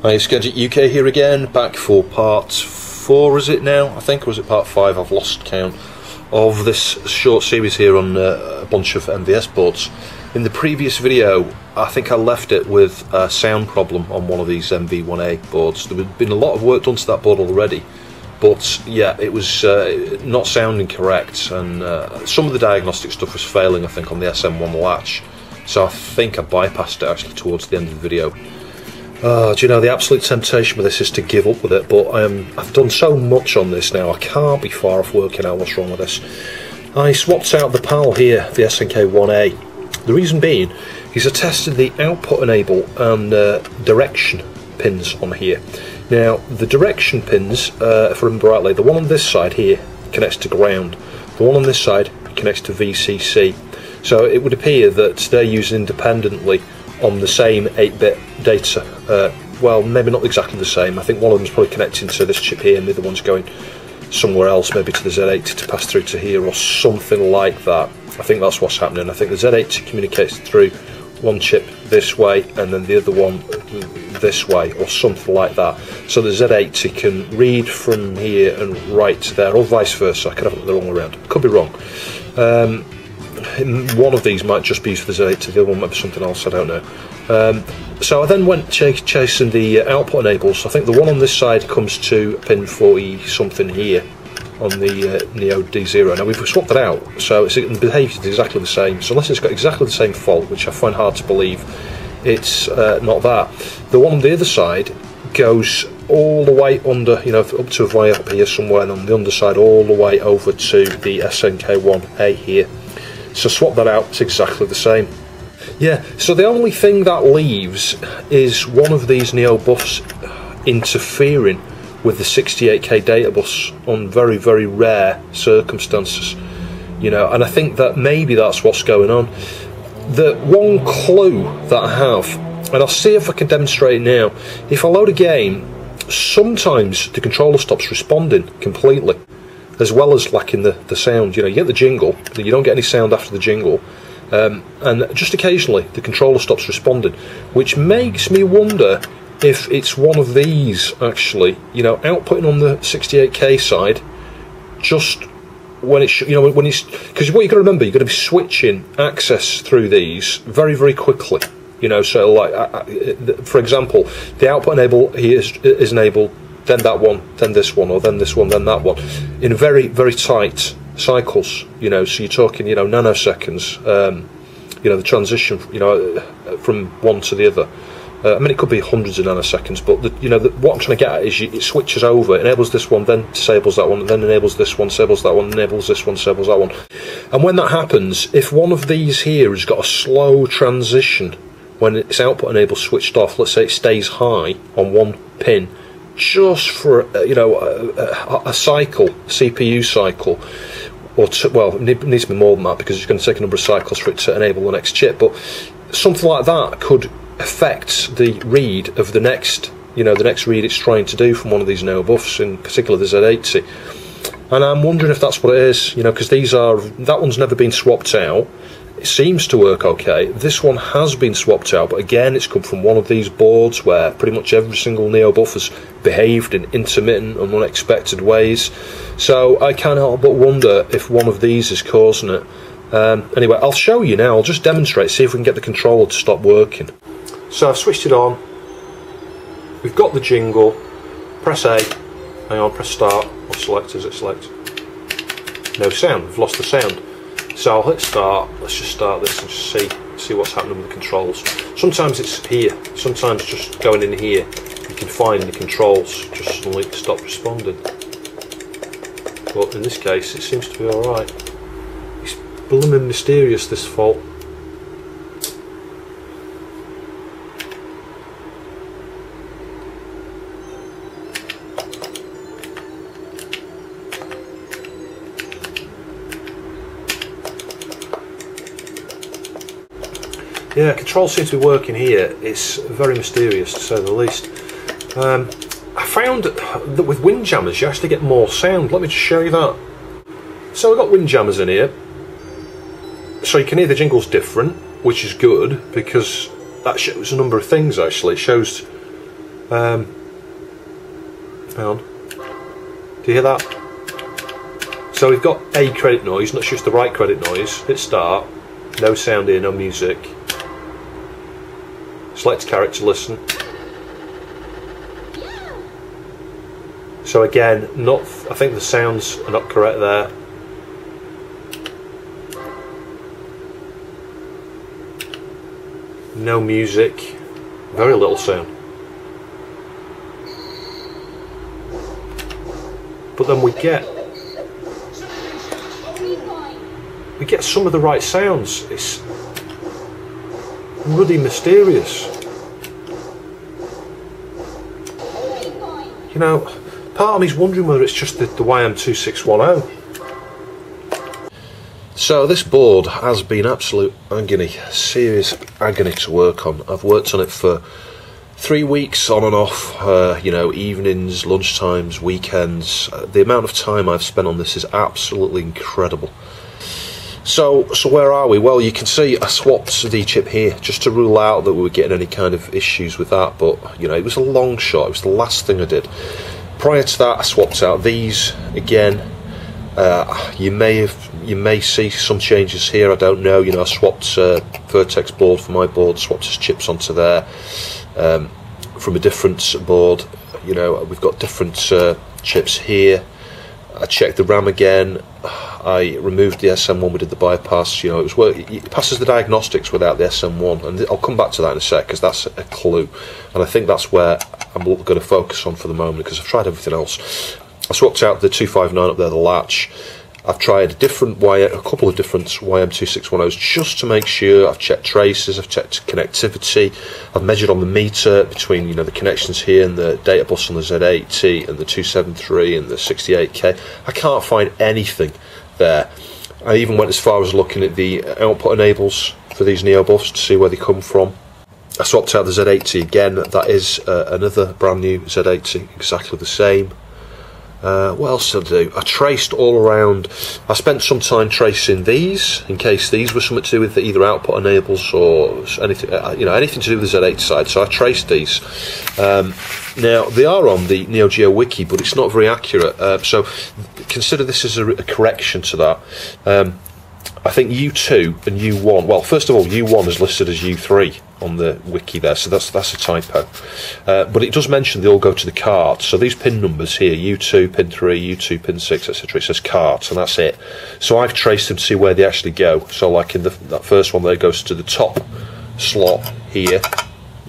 Hi, it's Gadget UK here again, back for part 4, is it now? I think, or was it part 5? I've lost count of this short series here on a bunch of MVS boards. In the previous video, I think I left it with a sound problem on one of these MV1A boards. There had been a lot of work done to that board already, but yeah, it was not sounding correct, and some of the diagnostic stuff was failing, I think, on the SM1 latch. So I think I bypassed it actually towards the end of the video. Do you know, the absolute temptation with this is to give up with it, but I've done so much on this now, I can't be far off working out what's wrong with this. I swapped out the PAL here, the SNK 1A. The reason being is I tested the output enable and direction pins on here. Now, the direction pins, if I remember rightly, the one on this side here connects to ground, the one on this side connects to VCC. So it would appear that they're used independently on the same 8-bit data. Well, maybe not exactly the same. I think one of them's probably connecting to this chip here and the other one's going somewhere else, maybe to the Z80 to pass through to here or something like that. I think that's what's happening. I think the Z80 communicates through one chip this way and then the other one this way or something like that. So the Z80 can read from here and write to there, or vice versa. I could have it the wrong way around. Could be wrong. One of these might just be used for the Z80, the other one might be something else, I don't know. So I then went chasing the output enables. I think the one on this side comes to pin 40 something here on the Neo D0. Now we've swapped it out, so it behaves exactly the same. So unless it's got exactly the same fault, which I find hard to believe, it's not that. The one on the other side goes all the way under, you know, up to a way up here somewhere, and on the underside all the way over to the SNK 1A here. So swap that out, it's exactly the same. Yeah, so the only thing that leaves is one of these Neo-Bufs interfering with the 68K data bus on very, very rare circumstances. You know, and I think that maybe that's what's going on. The one clue that I have, and I'll see if I can demonstrate it now, if I load a game, sometimes the controller stops responding completely, as well as lacking the sound. You know, you get the jingle, but you don't get any sound after the jingle, and just occasionally the controller stops responding, which makes me wonder if it's one of these actually, you know, outputting on the 68K side, just when it's, you know, when it's, because what you've got to remember, you've got to be switching access through these very, very quickly. You know, so like, for example, the output enable here is enabled, then that one, then this one, or then this one, then that one, in very, very tight cycles, you know, so you're talking, you know, nanoseconds, you know, the transition, you know, from one to the other. I mean, it could be hundreds of nanoseconds, but, you know, what I'm trying to get at is it switches over, enables this one, then disables that one, then enables this one, disables that one, enables this one, disables that one. And when that happens, if one of these here has got a slow transition, when its output enable switched off, let's say it stays high on one pin, just for you know, a cycle, CPU cycle, or well, it needs to be more than that because it's going to take a number of cycles for it to enable the next chip. But something like that could affect the read of the next, you know, the next read it's trying to do from one of these Neo-Bufs, in particular the Z80. And I'm wondering if that's what it is, you know, because these are, that one's never been swapped out. It seems to work okay. This one has been swapped out, but again, it's come from one of these boards where pretty much every single Neo-Buf has behaved in intermittent and unexpected ways. So I can't help but wonder if one of these is causing it. Anyway, I'll show you now. I'll just demonstrate, see if we can get the controller to stop working. So I've switched it on. We've got the jingle. Press A. Hang on, press start. Or select, as it selects. No sound. We've lost the sound. So I'll hit start. Let's just start this and just see what's happening with the controls. Sometimes it's here. Sometimes just going in here, you can find the controls just suddenly stop responding. But in this case, it seems to be all right. It's blooming mysterious, this fault. Yeah, control seems to be working here. It's very mysterious, to say the least. I found that with windjammers you actually get more sound. Let me just show you that. So we've got windjammers in here. So you can hear the jingles different, which is good, because that shows a number of things actually. It shows Hang on. Do you hear that? So we've got a credit noise, not just the right credit noise. Hit start. No sound here, no music. Select character, listen. So again, I think the sounds are not correct there. No music, very little sound. But then we get some of the right sounds. It's really mysterious. You know, part of me's wondering whether it's just the YM2610. So this board has been absolute agony, serious agony to work on. I've worked on it for 3 weeks on and off, you know, evenings, lunchtimes, weekends. The amount of time I've spent on this is absolutely incredible. So where are we? Well, you can see I swapped the chip here just to rule out that we were getting any kind of issues with that, but you know, it was a long shot. It was the last thing I did. Prior to that, I swapped out these again. You may see some changes here. I don't know. You know, I swapped Vertex board for my board, swapped his chips onto there from a different board. You know, we've got different chips here. I checked the RAM again. I removed the SM1. We did the bypass. You know, it passes the diagnostics without the SM1, and I'll come back to that in a sec because that's a clue. And I think that's where I'm going to focus on for the moment because I've tried everything else. I swapped out the 259 up there, the latch. I've tried a couple of different YM2610s just to make sure. I've checked traces, I've checked connectivity, I've measured on the meter between, you know, the connections here and the data bus on the Z80 and the 273 and the 68K. I can't find anything there. I even went as far as looking at the output enables for these Neo-Bufs to see where they come from. I swapped out the Z80 again. That is another brand new Z80, exactly the same. What else did I do? I traced all around. I spent some time tracing these in case these were something to do with either output enables or anything, you know, anything to do with the Z80 side. So I traced these. Now they are on the Neo Geo wiki, but it's not very accurate. So consider this as a correction to that. I think U2 and U1. Well, first of all, U1 is listed as U3 on the wiki there, so that's a typo. But it does mention they all go to the cart. So these pin numbers here, U2, pin 3, U2, pin 6, etc. It says cart, and that's it. So I've traced them to see where they actually go. So like in that first one there, goes to the top slot here,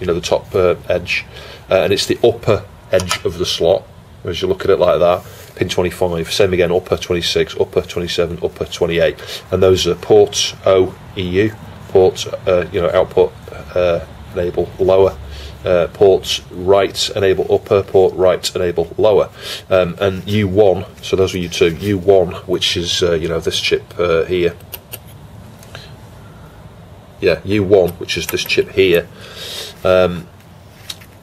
you know, the top edge, and it's the upper edge of the slot. As you look at it like that. Pin 25, same again, upper 26, upper 27, upper 28, and those are ports O, EU, ports, you know, output enable lower, ports right enable upper, port right enable lower, and U1, so those are U2, U1, which is, you know, this chip here, yeah, U1, which is this chip here.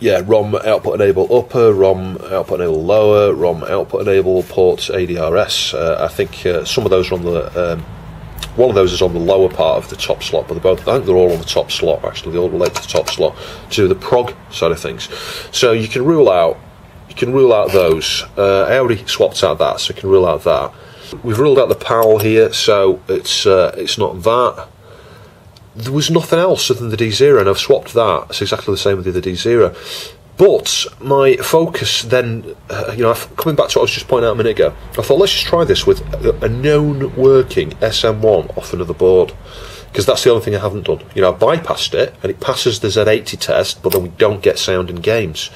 Yeah, ROM output enable upper, ROM output enable lower, ROM output enable ports ADRS. I think some of those are on the one of those is on the lower part of the top slot, but I think they're all on the top slot. Actually, they all relate to the top slot, to the prog side of things. So you can rule out those. I already swapped out that, so you can rule out that. We've ruled out the PAL here, so it's not that. There was nothing else other than the D0, and I've swapped that. It's exactly the same with the other D0. But my focus then, you know, coming back to what I was just pointing out a minute ago, I thought let's just try this with a known working SM1 off another board, because that's the only thing I haven't done. You know, I bypassed it, and it passes the Z80 test, but then we don't get sound in games,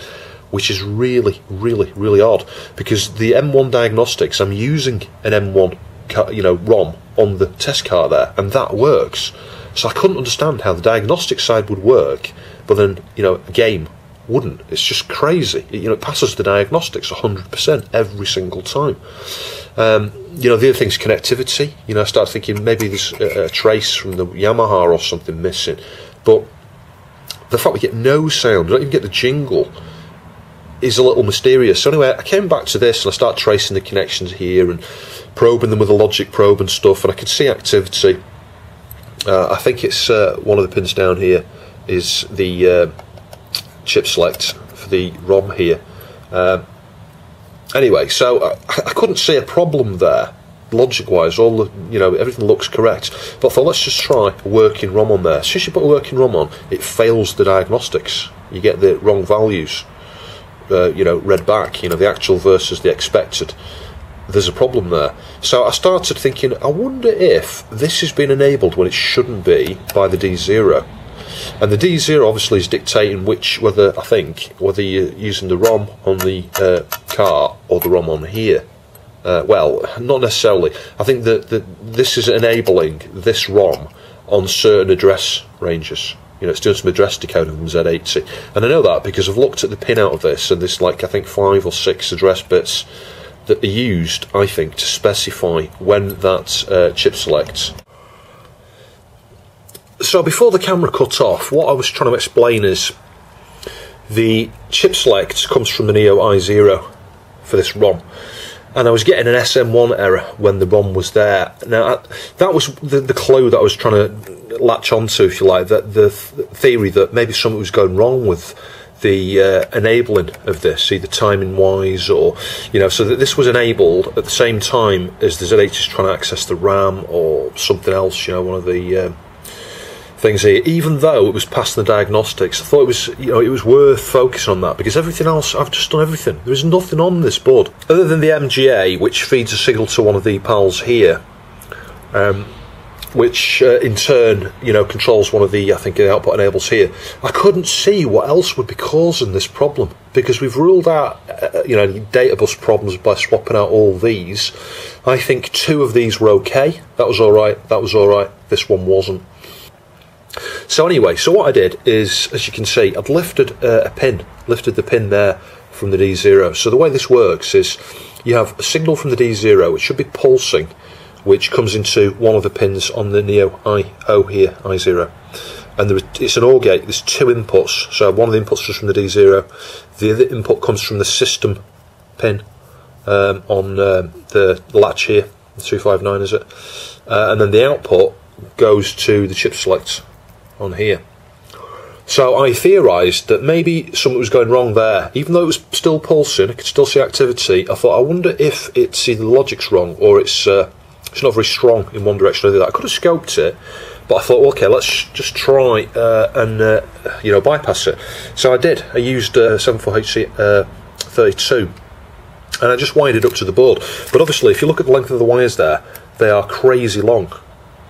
which is really, really, really odd, because the M1 diagnostics, I'm using an M1, you know, ROM on the test card there, and that works. So I couldn't understand how the diagnostic side would work, but then, you know, a game wouldn't. It's just crazy. You know, it passes the diagnostics 100% every single time. You know, the other thing's connectivity. You know, I started thinking maybe there's a trace from the Yamaha or something missing. But the fact we get no sound, we don't even get the jingle, is a little mysterious. So anyway, I came back to this and I started tracing the connections here and probing them with a logic probe and stuff, and I could see activity. I think it's one of the pins down here is the chip select for the ROM here. Anyway, so I couldn't see a problem there, logic-wise. All the, everything looks correct. But I thought, let's just try a working ROM on there. As soon as you put a working ROM on, it fails the diagnostics. You get the wrong values, read back. The actual versus the expected. There's a problem there. So I started thinking, I wonder if this has been enabled when it shouldn't be by the D0. And the D0 obviously is dictating whether you're using the ROM on the car or the ROM on here. Well, not necessarily. I think that this is enabling this ROM on certain address ranges. It's doing some address decoding from Z80. And I know that because I've looked at the pin out of this, and there's I think 5 or 6 address bits that are used, I think, to specify when that chip selects. So before the camera cut off, what I was trying to explain is the chip select comes from the Neo I0 for this ROM, and I was getting an SM1 error when the ROM was there. Now that was the clue that I was trying to latch onto, if you like, that the theory that maybe something was going wrong with the enabling of this, either timing wise or so that this was enabled at the same time as the Z80 is trying to access the RAM or something else, one of the things here. Even though it was past the diagnostics, I thought it was it was worth focusing on that, because everything else, I've just done everything. There is nothing on this board other than the MGA, which feeds a signal to one of the PALs here, which in turn controls one of the, I think, the output enables here. I couldn't see what else would be causing this problem, because we've ruled out data bus problems by swapping out all these. I think 2 of these were okay. That was alright, that was alright, this one wasn't. So anyway, so what I did is, as you can see, I've lifted the pin there from the D0. So the way this works is you have a signal from the D0, which should be pulsing, which comes into one of the pins on the Neo I0 here, I0. And it's an OR gate, there's 2 inputs. So one of the inputs is from the D0, the other input comes from the system pin on the latch here, the 259 is it? And then the output goes to the chip select on here. So I theorised that maybe something was going wrong there. Even though it was still pulsing, I could still see activity. I thought, I wonder if it's either the logic's wrong or it's not very strong in one direction or the other. I could have scoped it, but I thought, well, okay, let's just try and bypass it. So I did. I used 74HC32, and I just wired it up to the board. But obviously, if you look at the length of the wires there, they are crazy long.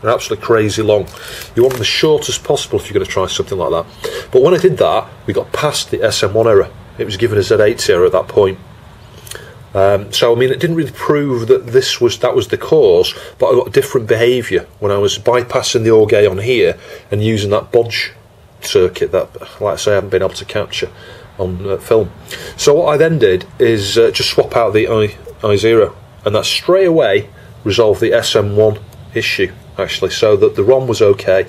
They're absolutely crazy long. You want them as short as possible if you're going to try something like that. But when I did that, we got past the SM1 error. It was given a Z80 error at that point. So I mean, it didn't really prove that that was the cause, but I got different behaviour when I was bypassing the OR gate on here and using that bodge circuit that, like I say, I haven't been able to capture on film. So what I then did is just swap out the I0, and that straight away resolved the SM1 issue, actually, so that the ROM was okay.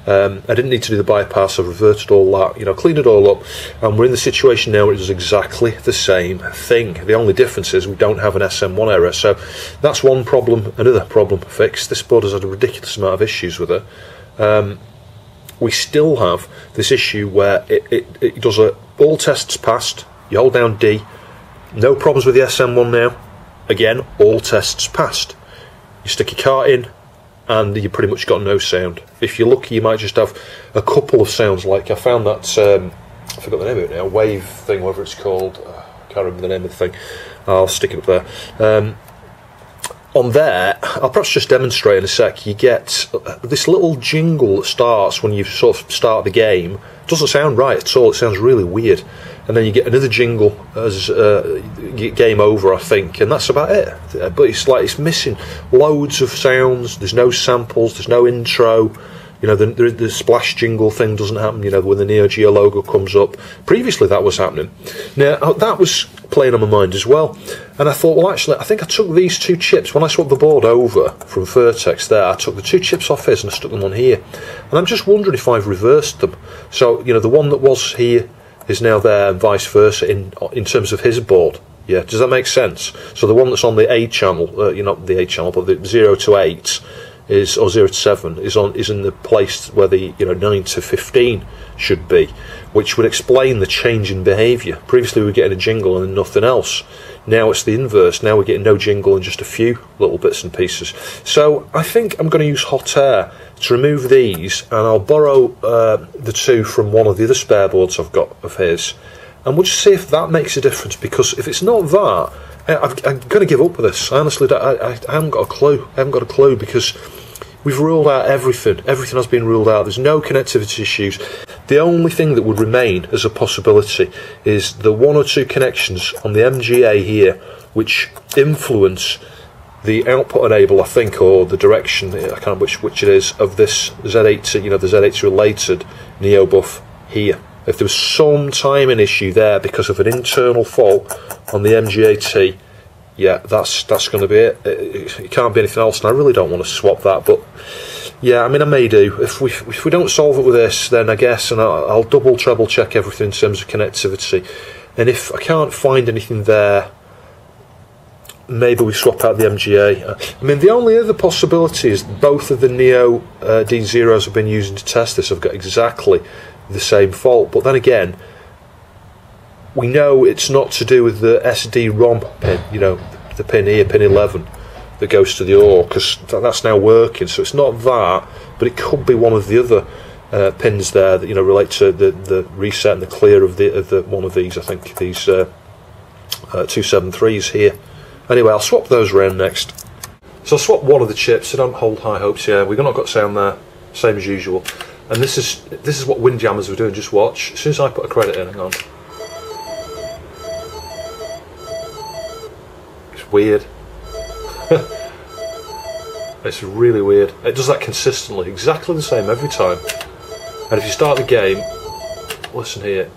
I didn't need to do the bypass. I've reverted all that, cleaned it all up, and we're in the situation now where it does exactly the same thing. The only difference is we don't have an SM1 error, so that's one problem. Another problem fixed. This board has had a ridiculous amount of issues with it. We still have this issue where it does all tests passed. You hold down D, no problems with the SM1 now. Again, all tests passed. You stick your cart in, and you pretty much got no sound. If you're lucky, you might just have a couple of sounds. Like I found that I forgot the name of it now, wave thing, whatever it's called. I can't remember the name of the thing. I'll stick it up there. On there, I'll perhaps just demonstrate in a sec. You get this little jingle that starts when you sort of start the game. It doesn't sound right at all. It sounds really weird. And then you get another jingle as game over, I think, and that's about it. But it's like it's missing loads of sounds. There's no samples. There's no intro. The splash jingle thing doesn't happen. When the Neo Geo logo comes up. Previously, that was happening. Now that was playing on my mind as well. And I thought, well, actually, I think I took these 2 chips when I swapped the board over from Vertex. There, I took the 2 chips off his and I stuck them on here. And I'm just wondering if I've reversed them. So the one that was here is now there, and vice versa in terms of his board. Yeah, does that make sense? So the one that's on the A channel, not the A channel, but the 0 to 8, is, or 0 to 7, is in the place where the 9 to 15 should be, which would explain the change in behaviour. Previously we were getting a jingle and nothing else. Now it's the inverse. Now we're getting no jingle and just a few little bits and pieces. So I think I'm going to use hot air to remove these, and I'll borrow the two from one of the other spare boards I've got of his, and we'll just see if that makes a difference, because if it's not that, I'm going to give up with this. I honestly don't, I haven't got a clue. I haven't got a clue, because we've ruled out everything. Everything has been ruled out. There's no connectivity issues. The only thing that would remain as a possibility is the 1 or 2 connections on the MGA here, which influence the output enable, I think, or the direction, I can't remember which it is, of this Z80, the Z80 related Neo-Buf here. If there was some timing issue there because of an internal fault on the MGA-T, yeah, that's going to be it. It can't be anything else, and I really don't want to swap that, but yeah, I mean, I may do. If we don't solve it with this, then I guess, and I'll double, treble check everything in terms of connectivity, and if I can't find anything there, maybe we swap out the MGA. I mean, the only other possibility is both of the Neo D0s I've been using to test this have got exactly the same fault, but then again, we know it's not to do with the SD-ROM pin, the pin here, pin 11, that goes to the OR, because that's now working, so it's not that, but it could be one of the other pins there that relate to the reset and the clear of the one of these. I think these 273s here. Anyway, I'll swap those around next. So I'll swap one of the chips, so don't hold high hopes here. We've not got sound there, same as usual. And this is what Windjammers were doing, just watch. As soon as I put a credit in, hang on. It's weird. It's really weird. It does that consistently, exactly the same every time. And if you start the game, listen here.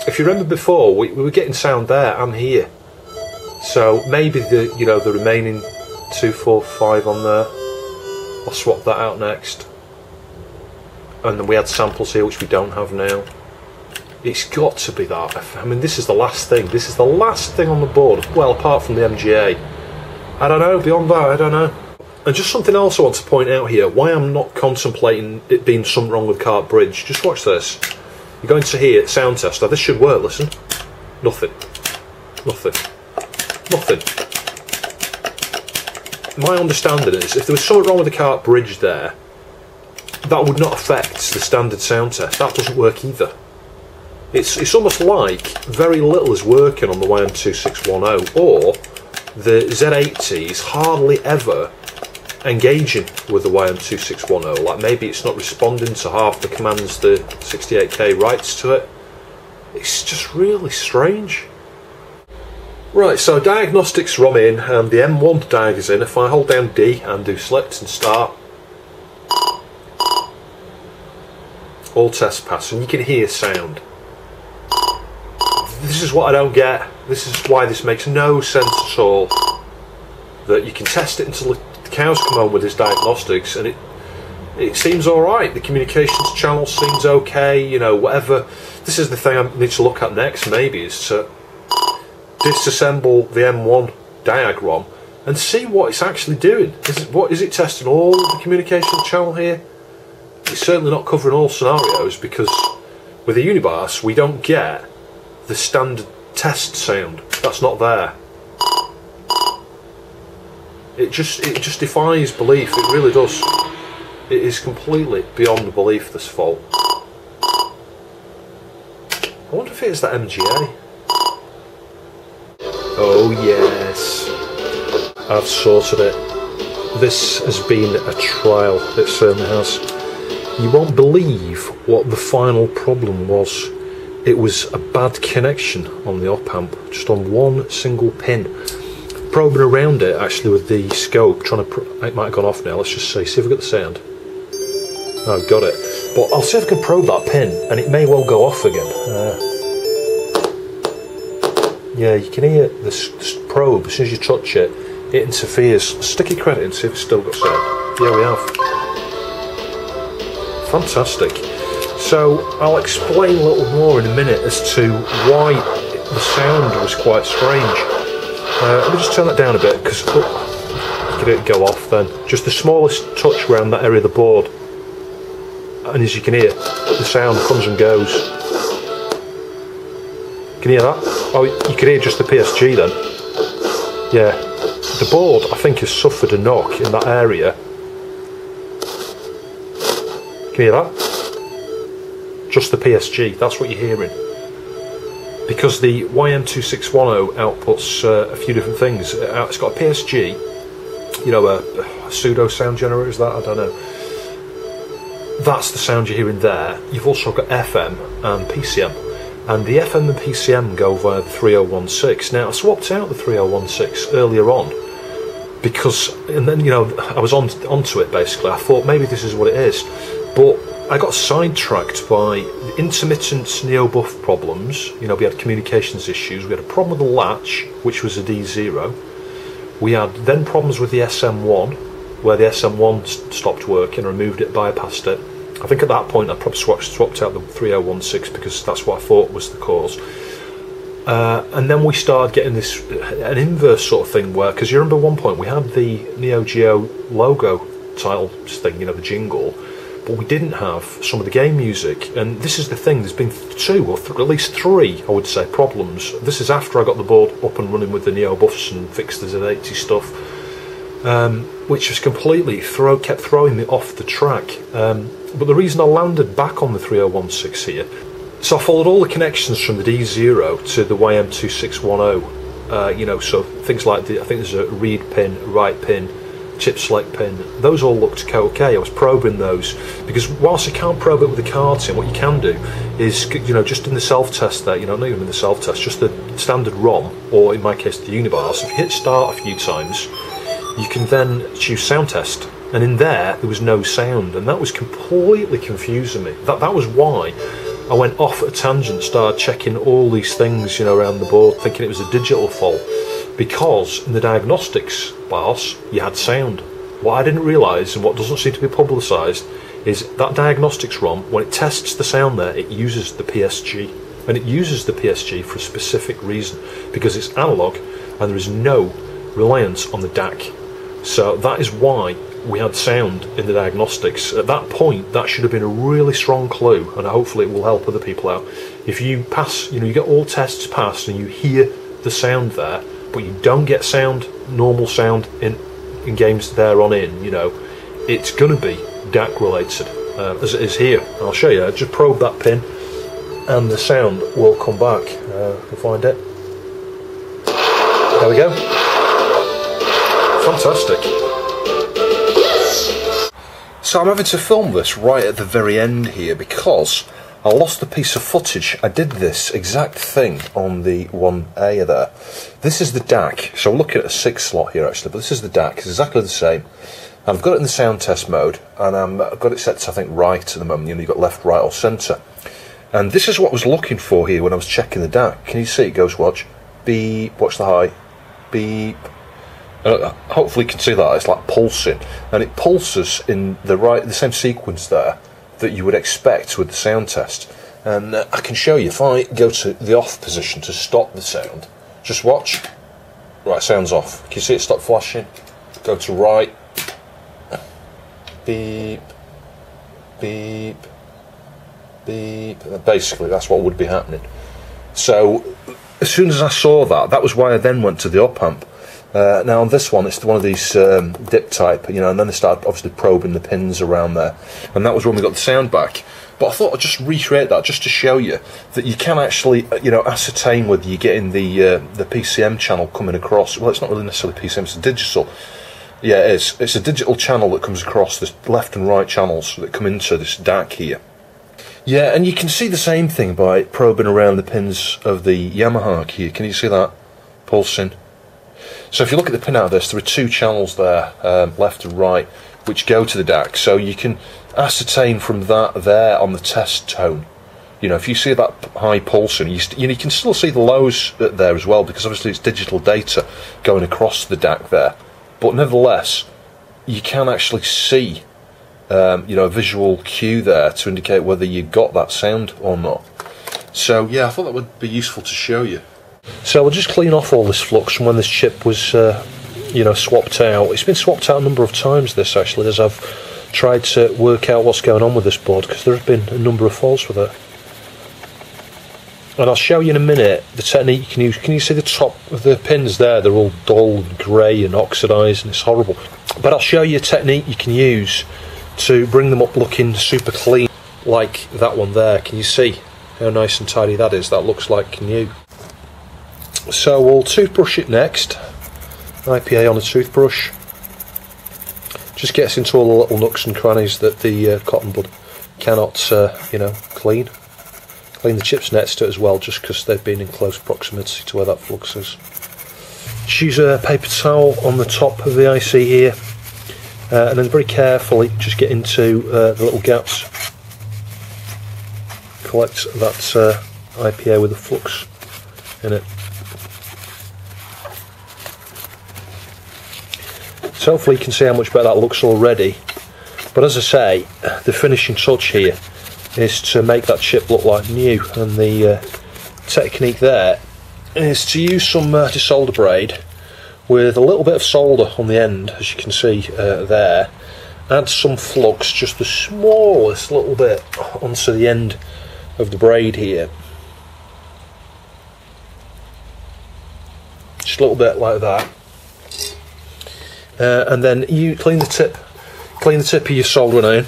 If you remember before, we were getting sound there and here. So maybe the remaining 2, 4, 5 on there, I'll swap that out next. And then we had samples here which we don't have now. It's got to be that. I mean, this is the last thing. This is the last thing on the board. Well, apart from the MGA. I don't know. Beyond that, I don't know. And just something else I want to point out here. Why I'm not contemplating it being something wrong with cart bridge. Just watch this. You're going to hear sound test. Now this should work. Listen. Nothing. Nothing. Nothing. My understanding is, if there was something wrong with the cart bridge there, that would not affect the standard sound test. That doesn't work either. It's almost like very little is working on the YM2610, or the Z80 is hardly ever engaging with the YM2610. Like maybe it's not responding to half the commands the 68K writes to it. It's just really strange. Right, so diagnostics ROM in and the M1 diag is in. If I hold down D and do selects and start, all tests pass, and you can hear sound. This is what I don't get. This is why this makes no sense at all. That you can test it until the cows come home with this diagnostics, and it seems alright. The communications channel seems okay, whatever. This is the thing I need to look at next, maybe, is to disassemble the M1 diag ROM and see what it's actually doing. Is it testing all the communication channel here? It's certainly not covering all scenarios, because with the Unibus we don't get the standard test sound. That's not there. It just defies belief. It really does. It is completely beyond belief, this fault. I wonder if it is that MGA. Oh yes, I've sorted it. This has been a trial. It certainly has. You won't believe what the final problem was. It was a bad connection on the op amp, just on one single pin. Probing around it actually with the scope, trying to. It might have gone off now. Let's just see if we've got the sound. Oh, got it. But I'll see if I can probe that pin, and it may well go off again. Yeah, you can hear this probe. As soon as you touch it, it interferes. Stick your credit in, see if it's still got sound. Yeah, we have. Fantastic. So I'll explain a little more in a minute as to why the sound was quite strange. Let me just turn that down a bit, because get it go off then. Just the smallest touch around that area of the board, and as you can hear, the sound comes and goes. Can you hear that? Oh, you can hear just the PSG then. Yeah, the board I think has suffered a knock in that area. Can you hear that? Just the PSG, that's what you're hearing. Because the YM2610 outputs a few different things. It's got a PSG, you know, a pseudo sound generator, is that? I don't know. That's the sound you're hearing there. You've also got FM and PCM. And the FM and PCM go via the 3016. Now, I swapped out the 3016 earlier on because, and then, you know, I was onto it basically. I thought maybe this is what it is. But I got sidetracked by intermittent Neo-Buf problems. You know, we had communications issues. We had a problem with the latch, which was a D0. We had then problems with the SM1, where the SM1 stopped working, removed it, bypassed it. I think at that point I probably swapped out the 3016 because that's what I thought was the cause. And then we started getting this, an inverse sort of thing where, because you remember one point we had the Neo Geo logo title thing, you know, the jingle, but we didn't have some of the game music. And this is the thing, there's been two or at least three, I would say, problems. This is after I got the board up and running with the Neo-Bufs and fixed the Z80 stuff, which just completely kept throwing me off the track. But the reason I landed back on the 3016 here, so I followed all the connections from the D0 to the YM2610, you know, so things like I think there's a read pin, write pin, chip select pin, those all looked okay. I was probing those, because whilst I can't probe it with the cards in, what you can do is, you know, just in the self-test there, you know, not even in the self-test, just the standard ROM, or in my case the Unibar, so if you hit start a few times, you can then choose sound test. And in there was no sound, and that was completely confusing me. That was why I went off at a tangent, started checking all these things, you know, around the board, thinking it was a digital fault, because in the diagnostics BIOS you had sound. What I didn't realise, and what doesn't seem to be publicised, is that diagnostics ROM, when it tests the sound there, it uses the PSG, and it uses the PSG for a specific reason, because it's analogue and there is no reliance on the DAC. So that is why we had sound in the diagnostics. At that point, that should have been a really strong clue, and hopefully it will help other people out. If you pass, you know, you get all tests passed and you hear the sound there, but you don't get sound, normal sound in games there on in, you know, it's going to be DAC related, as it is here. I'll show you. Just probe that pin and the sound will come back. We'll find it. There we go. Fantastic. So I'm having to film this right at the very end here because I lost a piece of footage. I did this exact thing on the 1A there. This is the DAC. So we're looking at a 6 slot here actually, but this is the DAC. It's exactly the same. I've got it in the sound test mode, and I've got it set to, I think, right at the moment. You know, you've got left, right or centre. And this is what I was looking for here when I was checking the DAC. Can you see it goes, watch, beep, watch the high, beep. Hopefully you can see that, it's like pulsing, and it pulses in the same sequence there that you would expect with the sound test. And I can show you, if I go to the off position to stop the sound, just watch, right, sound's off. Can you see it stop flashing? Go to right, beep, beep, beep. Basically that's what would be happening. So as soon as I saw that, that was why I then went to the op amp. Now on this one, it's one of these dip type, you know, and then they started obviously probing the pins around there, and that was when we got the sound back. But I thought I'd just recreate that just to show you that you can actually, you know, ascertain whether you're getting the PCM channel coming across. Well, it's not really necessarily PCM; it's a digital. Yeah, it is. It's a digital channel that comes across the left and right channels that come into this DAC here. Yeah, and you can see the same thing by probing around the pins of the Yamaha here. Can you see that pulsing? So if you look at the pin out of this, there are two channels there, left and right, which go to the DAC. So you can ascertain from that there on the test tone. You know, if you see that high pulsing, you can still see the lows there as well, because obviously it's digital data going across the DAC there. But nevertheless, you can actually see, you know, a visual cue there to indicate whether you got that sound or not. So yeah, I thought that would be useful to show you. So we'll just clean off all this flux from when this chip was you know, swapped out. It's been swapped out a number of times, this, actually, as I've tried to work out what's going on with this board, because there have been a number of faults with it. And I'll show you in a minute the technique you can use. Can you see the top of the pins there? They're all dull and grey and oxidised, and it's horrible. But I'll show you a technique you can use to bring them up looking super clean, like that one there. Can you see how nice and tidy that is? That looks like new. So we'll toothbrush it next. IPA on a toothbrush. Just gets into all the little nooks and crannies that the cotton bud cannot, you know, clean. Clean the chips next to it as well, just because they've been in close proximity to where that flux is. Just use a paper towel on the top of the IC here, and then very carefully just get into the little gaps. Collect that IPA with the flux in it. So hopefully you can see how much better that looks already. But as I say, the finishing touch here is to make that chip look like new, and the technique there is to use some desolder braid with a little bit of solder on the end, as you can see there. Add some flux, just the smallest little bit, onto the end of the braid here. Just a little bit like that. And then you clean the tip of your soldering iron.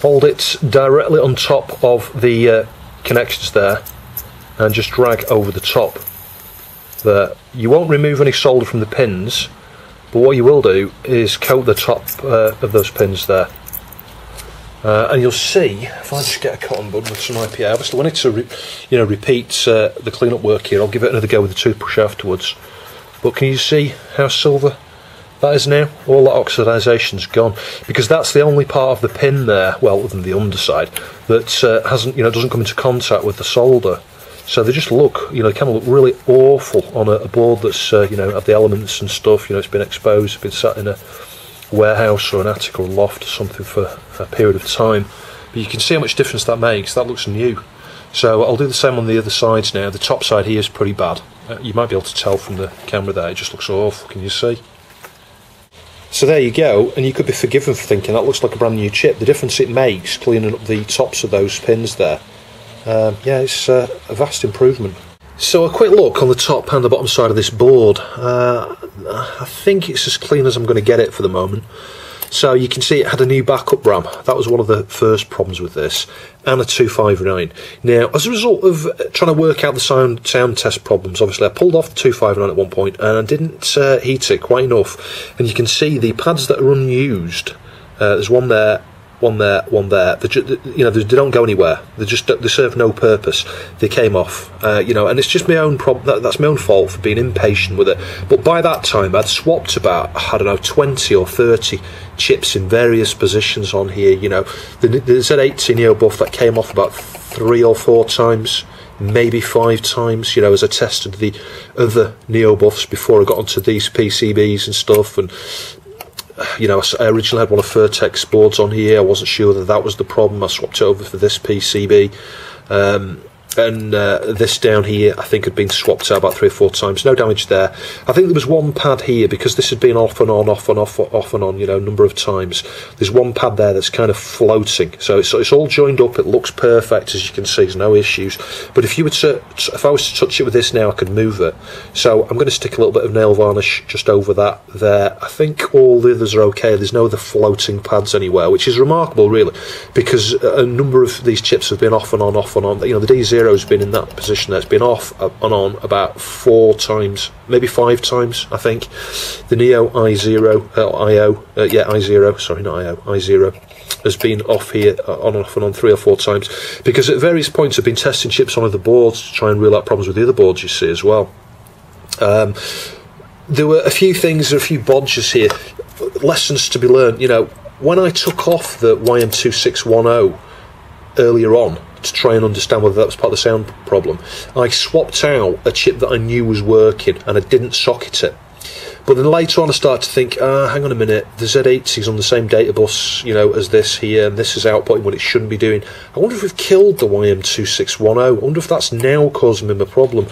Hold it directly on top of the connections there, and just drag over the top there. You won't remove any solder from the pins, but what you will do is coat the top of those pins there. And you'll see, if I just get a cotton bud with some IPA, obviously we need to repeat the clean-up work here. I'll give it another go with the toothbrush afterwards. But can you see how silver that is now? All that oxidisation's gone, because that's the only part of the pin there, well, other than the underside, that doesn't come into contact with the solder. So they just look, kind of look really awful on a board that's, had the elements and stuff. It's been exposed, been sat in a warehouse or an attic or a loft or something for a period of time. But you can see how much difference that makes. That looks new. So I'll do the same on the other sides now. The top side here is pretty bad. You might be able to tell from the camera there, it just looks awful, can you see? So there you go, and you could be forgiven for thinking that looks like a brand new chip. The difference it makes cleaning up the tops of those pins there, it's a vast improvement. So a quick look on the top and the bottom side of this board. I think it's as clean as I'm going to get it for the moment. So you can see it had a new backup RAM. That was one of the first problems with this, and a 259. Now, as a result of trying to work out the sound test problems, obviously I pulled off the 259 at one point, and I didn't heat it quite enough. And you can see the pads that are unused. There's one there, one there, one there. They don't go anywhere. They serve no purpose. They came off, and it's just my own problem. That's my own fault for being impatient with it. But by that time, I'd swapped about 20 or 30 chips in various positions on here. The Z80 Neo-Buf that came off about 3 or 4 times, maybe 5 times. As I tested the other Neo-Bufs before I got onto these PCBs and stuff, and I originally had one of Vertex boards on here. I wasn't sure that was the problem. I swapped it over for this PCB. And this down here, I think, had been swapped out about 3 or 4 times. No damage there. I think there was one pad here, because this had been off and on, a number of times. There's one pad there that's kind of floating. So it's all joined up. It looks perfect, as you can see. There's no issues. But if I was to touch it with this now, I could move it. So I'm going to stick a little bit of nail varnish just over that there. I think all the others are okay. There's no other floating pads anywhere, which is remarkable, really, because a number of these chips have been off and on. The D0 has been in that position there. It's been off and on about 4 times, maybe 5 times, I think. The Neo I0 has been off here on and off and on 3 or 4 times, because at various points I've been testing chips on other boards to try and rule out problems with the other boards, you see, as well. There were a few bodges here, lessons to be learned. When I took off the YM2610 earlier on, to try and understand whether that was part of the sound problem, I swapped out a chip that I knew was working, and I didn't socket it. But then later on I started to think, hang on a minute, the Z80 is on the same data bus, as this here, and this is outputting what it shouldn't be doing. I wonder if we've killed the YM2610. I wonder if that's now causing me a problem.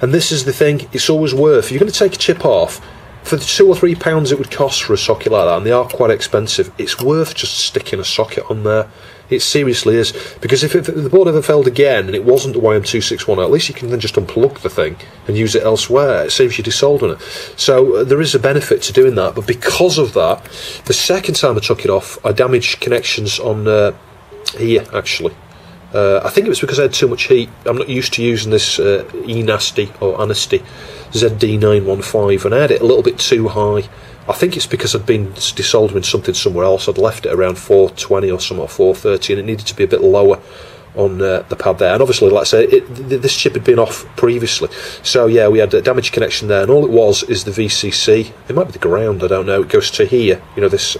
And this is the thing, it's always worth, if you're going to take a chip off, for the £2 or £3 it would cost for a socket like that, and they are quite expensive, it's worth just sticking a socket on there. It seriously is, because if the board ever failed again and it wasn't the YM261, at least you can then just unplug the thing and use it elsewhere. It saves you desoldering it. So there is a benefit to doing that, but because of that, the second time I took it off, I damaged connections on here, actually. I think it was because I had too much heat. I'm not used to using this E-Nasty or Anasty ZD915, and I had it a little bit too high. I think it's because I'd been desoldering something somewhere else. I'd left it around 420 or something, or 430, and it needed to be a bit lower on the pad there. And obviously, like I say, this chip had been off previously. So yeah, we had a damaged connection there, and all it was is the VCC. It might be the ground, I don't know. It goes to here, you know, this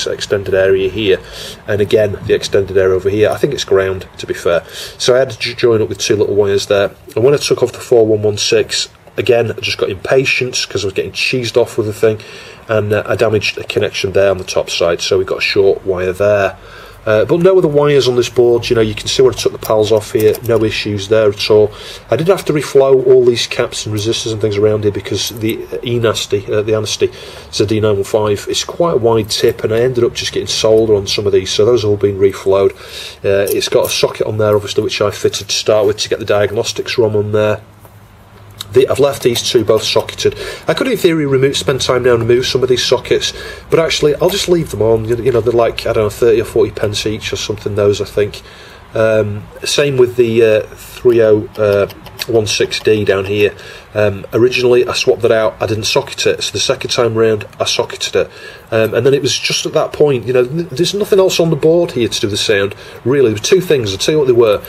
extended area here, and again, the extended area over here. I think it's ground, to be fair. So I had to join up with two little wires there. And when I took off the 4116, again, I just got impatient because I was getting cheesed off with the thing, and I damaged a connection there on the top side, so we got a short wire there. But no other wires on this board. You know, you can see where I took the pals off here, no issues there at all. I did have to reflow all these caps and resistors and things around here because the E-Nasty, the Anasty ZD915, is quite a wide tip, and I ended up just getting solder on some of these, so those have all been reflowed. It's got a socket on there, obviously, which I fitted to start with to get the diagnostics ROM on there. I've left these two both socketed. I could in theory spend time now and remove some of these sockets, but actually I'll just leave them on. You know, they're like, I don't know, 30 or 40 pence each or something, those I think. Same with the 3016D down here. Originally I swapped that out, I didn't socket it, so the second time round I socketed it, and then it was just at that point, you know, there's nothing else on the board here to do the sound, really. There were two things, I'll tell you what they were.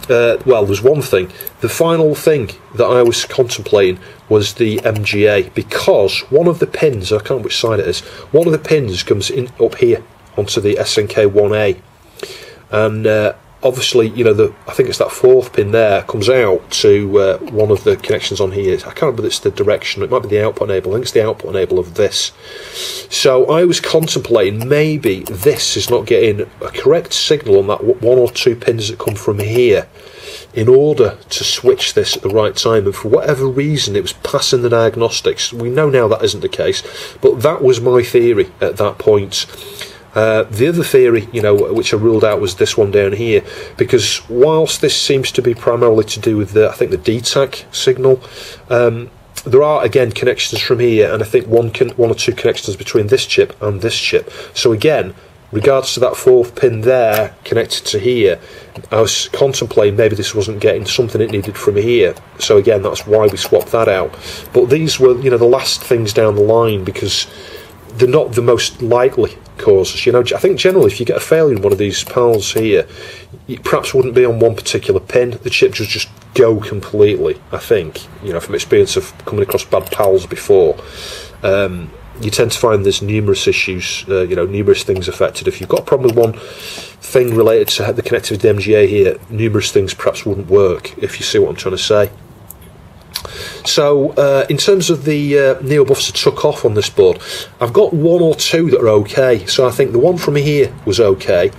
Well, there's one thing. The final thing that I was contemplating was the MGA, because one of the pins, I can't remember which side it is, one of the pins comes in up here onto the SNK 1A, and obviously, you know, I think it's that fourth pin there comes out to one of the connections on here. I can't remember if it's the direction, it might be the output enable. I think it's the output enable of this. So I was contemplating maybe this is not getting a correct signal on that one or two pins that come from here in order to switch this at the right time, and for whatever reason it was passing the diagnostics. We know now that isn't the case, but that was my theory at that point. The other theory, you know, which I ruled out, was this one down here, because whilst this seems to be primarily to do with I think the DTAC signal, there are again connections from here, and I think one or two connections between this chip and this chip. So again, regards to that fourth pin there connected to here, I was contemplating maybe this wasn't getting something it needed from here. So again, that's why we swapped that out. But these were, you know, the last things down the line, because they're not the most likely causes. You know, I think generally if you get a failure in one of these pals here, it perhaps wouldn't be on one particular pin. The chip would just go completely, I think, you know, from experience of coming across bad pals before. You tend to find there's numerous issues, you know, numerous things affected. If you've got a problem with one thing related to the connectivity of the MGA here, numerous things perhaps wouldn't work, if you see what I'm trying to say. So in terms of the Neo-Bufs I took off on this board, I've got one or two that are okay. So I think the one from here was okay,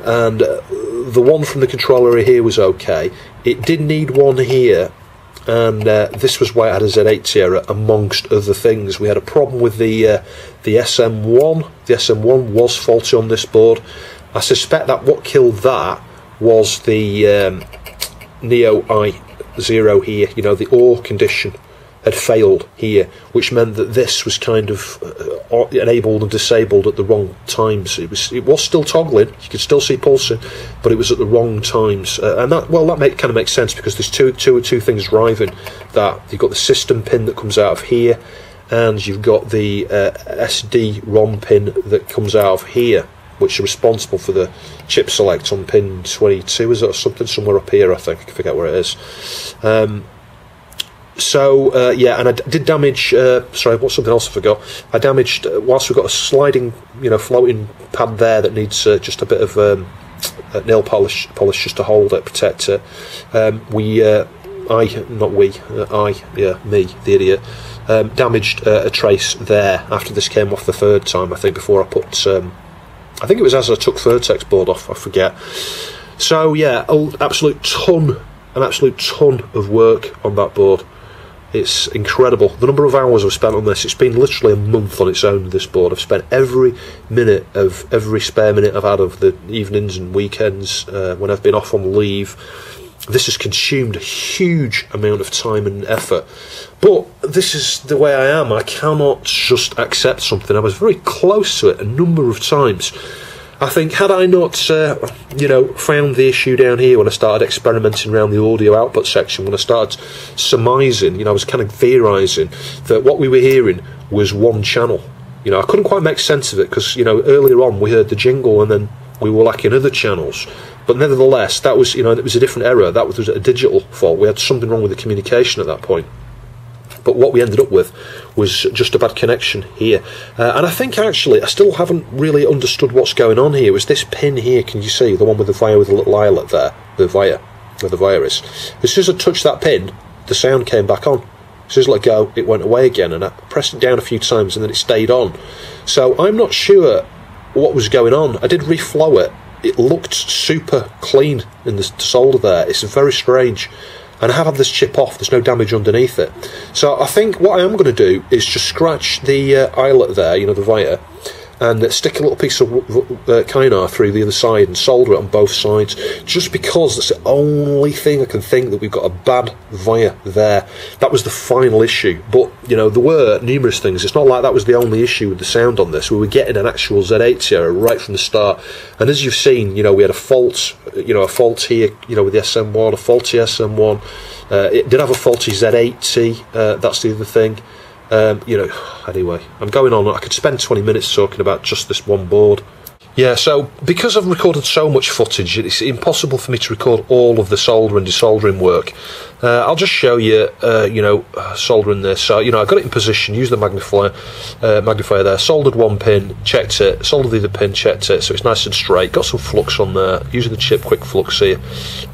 and the one from the control area here was okay. It did need one here, and this was why I had a Z80 error, amongst other things. We had a problem with the SM1. The SM1 was faulty on this board. I suspect that what killed that was the Neo I0 here. You know, the OR condition had failed here, which meant that this was kind of enabled and disabled at the wrong times. It was still toggling, you could still see pulsing, but it was at the wrong times, and that kind of makes sense, because there's two things driving that. You've got the system pin that comes out of here, and you've got the SD-ROM pin that comes out of here, which are responsible for the chip select on pin 22, is it, or something, somewhere up here, I think. I forget where it is. Yeah, and I did damage, sorry, what's something else I forgot? I damaged, whilst we've got a sliding, you know, floating pad there that needs just a bit of nail polish just to hold it, protect it, me, the idiot, damaged a trace there after this came off the third time, I think, before I put, I think it was as I took Vertex board off, I forget. So yeah, an absolute ton of work on that board. It's incredible. The number of hours I've spent on this, it's been literally a month on its own, this board. I've spent every minute of every spare minute I've had of the evenings and weekends when I've been off on leave. This has consumed a huge amount of time and effort. But this is the way I am. I cannot just accept something. I was very close to it a number of times. I think had I not, you know, found the issue down here when I started experimenting around the audio output section, when I started surmising, you know, I was kind of theorising that what we were hearing was one channel. You know, I couldn't quite make sense of it because, you know, earlier on we heard the jingle and then we were lacking other channels. But nevertheless, that was, you know, it was a different error. That was a digital fault. We had something wrong with the communication at that point. But what we ended up with was just a bad connection here. And I think, actually, I still haven't really understood what's going on here. It was this pin here, can you see? The one with the via with the little eyelet there. The via, where the via is. As soon as I touched that pin, the sound came back on. As soon as I let go, it went away again. And I pressed it down a few times and then it stayed on. So I'm not sure what was going on. I did reflow it. It looked super clean in the solder there. It's very strange. And I have had this chip off, there's no damage underneath it. So I think what I am going to do is just scratch the eyelet there, you know, the via, and stick a little piece of kynar through the other side and solder it on both sides, just because that's the only thing I can think that we've got a bad via there. That was the final issue, but, you know, there were numerous things. It's not like that was the only issue with the sound on this. We were getting an actual Z80 error right from the start, and as you've seen, you know, we had a fault, you know, a fault here, you know, with the SM1, a faulty SM1, it did have a faulty Z80, that's the other thing. You know, anyway, I'm going on. I could spend 20 minutes talking about just this one board. Yeah, so because I've recorded so much footage, it's impossible for me to record all of the soldering and desoldering work. I'll just show you, you know, soldering this. So, you know, I got it in position, used the magnifier there, soldered one pin, checked it, soldered the other pin, checked it, so it's nice and straight. Got some flux on there, using the chip quick flux here.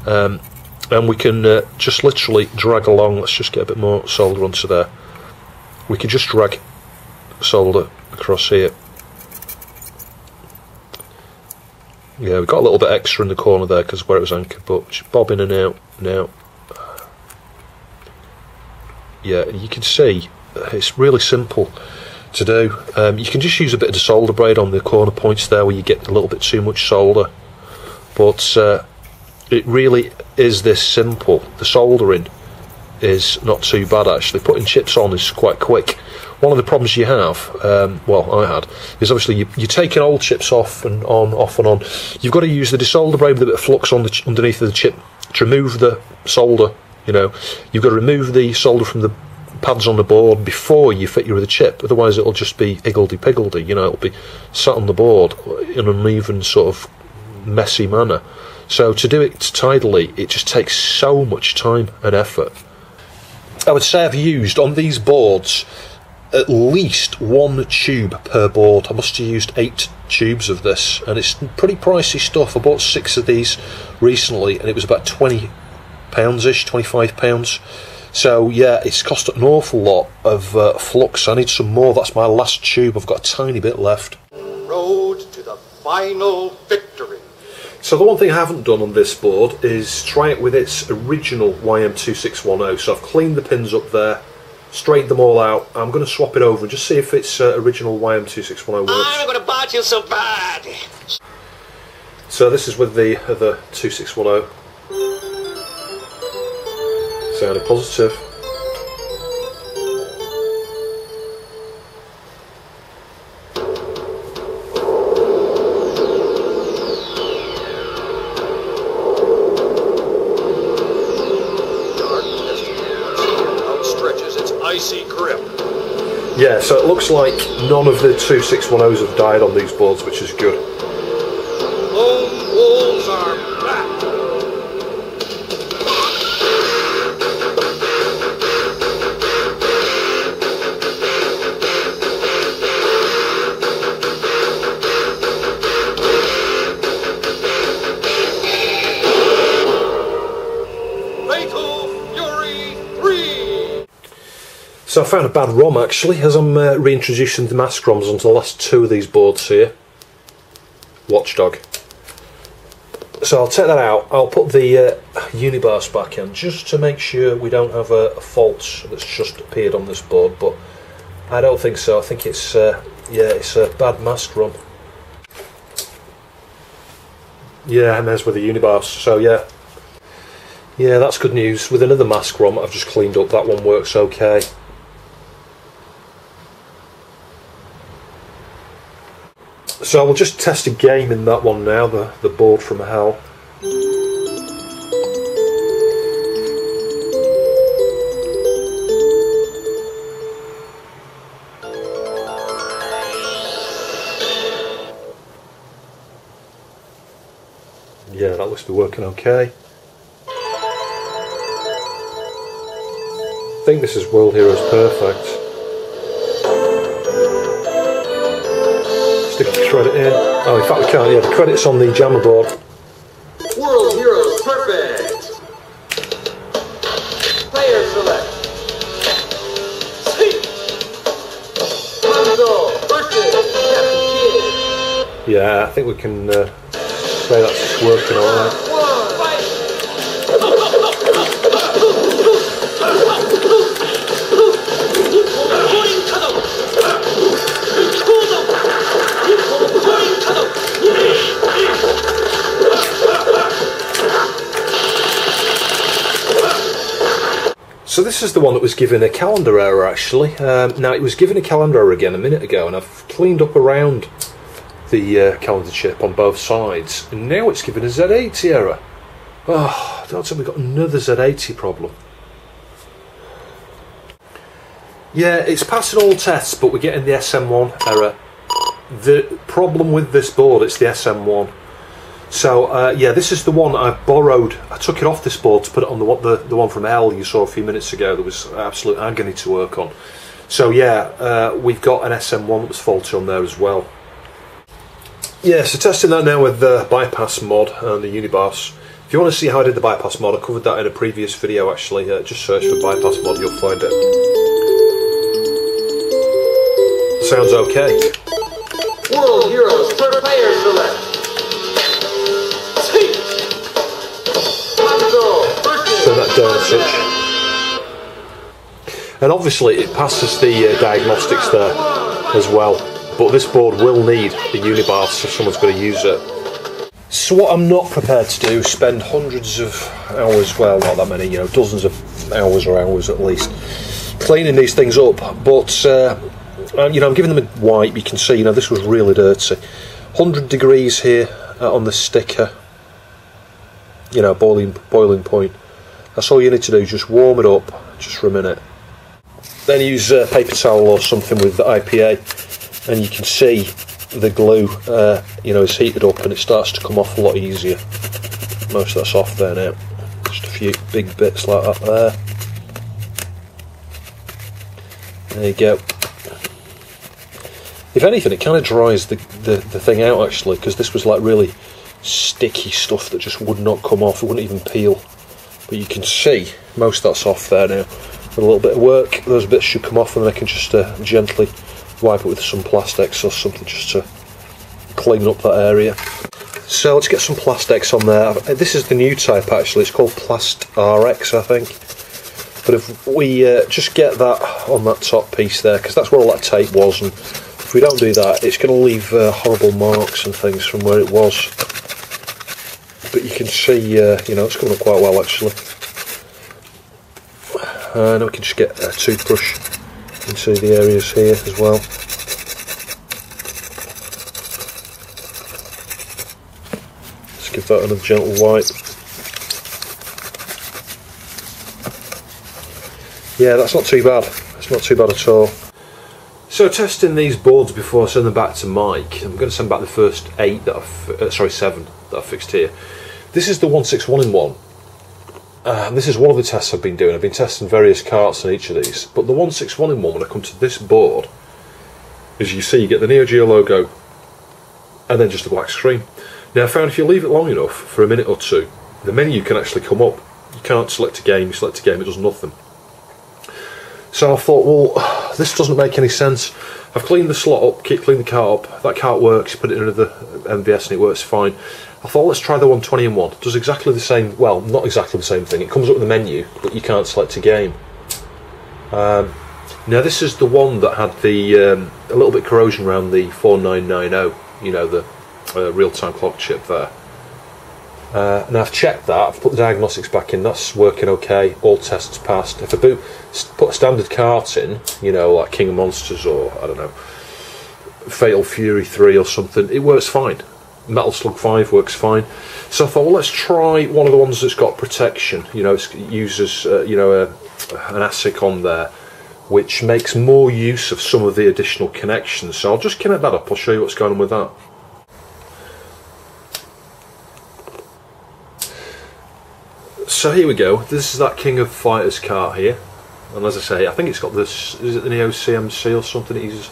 And we can just literally drag along. Let's just get a bit more solder onto there. We can just drag solder across here. Yeah, we've got a little bit extra in the corner there because where it was anchored, but just bob in and out now. Yeah, you can see it's really simple to do. You can just use a bit of the solder braid on the corner points there where you get a little bit too much solder, but it really is this simple. The soldering is not too bad actually. Putting chips on is quite quick. One of the problems you have, well, I had, is obviously you're taking old chips off and on, off and on. You've got to use the desolder braid with a bit of flux on the underneath of the chip to remove the solder. You know, you've got to remove the solder from the pads on the board before you fit your other chip. Otherwise, it'll just be higgledy-piggledy. You know, it'll be sat on the board in an uneven sort of messy manner. So to do it tidily, it just takes so much time and effort. I would say I've used on these boards at least one tube per board. I must have used 8 tubes of this, and it's pretty pricey stuff. I bought 6 of these recently, and it was about £20-ish, £25. So yeah, it's cost an awful lot of flux. I need some more. That's my last tube. I've got a tiny bit left. Road to the final victory. So the one thing I haven't done on this board is try it with its original YM2610. So I've cleaned the pins up there, straightened them all out. I'm going to swap it over and just see if its original YM2610 works. I'm going to bite you so bad. So this is with the other 2610. Sounding positive. Yeah, so it looks like none of the 2610s have died on these boards, which is good. Lone wolves are back. Fatal Fury 3. So I found a bad ROM actually, as I'm reintroducing the mask ROMs onto the last 2 of these boards here. Watchdog. So I'll take that out. I'll put the Unibars back in just to make sure we don't have a fault that's just appeared on this board, but I don't think so. I think it's yeah, it's a bad mask run. Yeah, and there's with the Unibars. So yeah, that's good news. With another mask run I've just cleaned up, that one works okay. So we'll just test a game in that one now, the board from hell. Yeah, that looks to be working okay. I think this is World Heroes Perfect. Stick the credit in. Oh, in fact we can't, yeah, the credit's on the jammer board. World Heroes Perfect. Player select. Seat. Console versus Captain Kid. Yeah, I think we can say that's working alright. So this is the one that was given a calendar error actually. Now it was given a calendar error again a minute ago, and I've cleaned up around the calendar chip on both sides, and now it's given a Z80 error. Oh, don't tell me we've got another Z80 problem. Yeah, it's passing all tests, but we're getting the SM1 error. The problem with this board, it's the SM1. So yeah, this is the one I've borrowed. I took it off this board to put it on the one from L you saw a few minutes ago. There was absolute agony to work on. So yeah, we've got an SM1 that was faulty on there as well. Yeah, so testing that now with the bypass mod and the Unibars. If you want to see how I did the bypass mod, I covered that in a previous video actually. Just search for bypass mod, you'll find it. Sounds okay. World Heroes per player select. Turn that down a touch. And obviously it passes the diagnostics there as well, but this board will need the Unibars if someone's going to use it. So what I'm not prepared to do is spend hundreds of hours, well not that many, you know, dozens of hours or hours at least, cleaning these things up, but you know, I'm giving them a wipe. You can see, you know, this was really dirty. 100 degrees here on the sticker, you know, boiling point. That's all you need to do, just warm it up just for a minute. Then use paper towel or something with the IPA, and you can see the glue, you know, is heated up and it starts to come off a lot easier. Most of that's off there now. Just a few big bits like that there. There you go. If anything, it kind of dries the thing out actually, because this was like really sticky stuff that just would not come off. It wouldn't even peel. But you can see most of that's off there now. With a little bit of work, those bits should come off, and then I can just gently wipe it with some Plastex or something just to clean up that area. So let's get some Plastex on there. This is the new type actually, it's called Plast RX I think. But if we just get that on that top piece there, because that's where all that tape was, and if we don't do that, it's going to leave horrible marks and things from where it was. But you can see, you know, it's coming up quite well actually. Now we can just get a toothbrush into the areas here as well. Just give that another gentle wipe. Yeah, that's not too bad. It's not too bad at all. So testing these boards before I send them back to Mike. I'm going to send back the first 7 that I fixed here. This is the 161-in-1. This is one of the tests I've been doing. I've been testing various carts on each of these, but the 161-in-1, when I come to this board, as you see, you get the Neo Geo logo and then just a black screen. Now I found if you leave it long enough, for a minute or two, the menu can actually come up. You can't select a game, you select a game, it does nothing. So I thought, well, this doesn't make any sense. I've cleaned the slot up, cleaned the cart up, that cart works, you put it in another MVS and it works fine. I thought let's try the 120-in-1. It does exactly the same, well, not exactly the same thing. It comes up with a menu, but you can't select a game. Now this is the one that had the a little bit corrosion around the 4990, you know, the real-time clock chip there. Now I've checked that, I've put the diagnostics back in, that's working okay, all tests passed. If I put a standard cart in, you know, like King of Monsters or, I don't know, Fatal Fury 3 or something, it works fine. Metal Slug 5 works fine. So I thought, well, let's try one of the ones that's got protection, you know, it uses, you know, an ASIC on there, which makes more use of some of the additional connections. So I'll just connect that up, I'll show you what's going on with that. So here we go, this is that King of Fighters cart here, and as I say, I think it's got this, is it the Neo CMC or something it uses?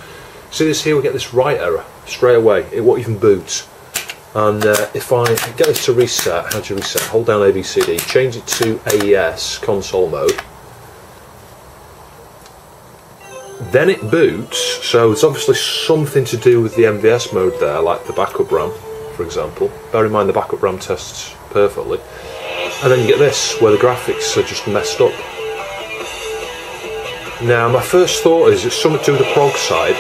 See this here, we get this write error straight away, it won't even boot. And if I get this to reset, how do you reset? Hold down ABCD, change it to AES, console mode. Then it boots, so there's obviously something to do with the MVS mode there, like the backup RAM, for example. Bear in mind the backup RAM tests perfectly. And then you get this, where the graphics are just messed up. Now, my first thought is it's something to do with the prog side.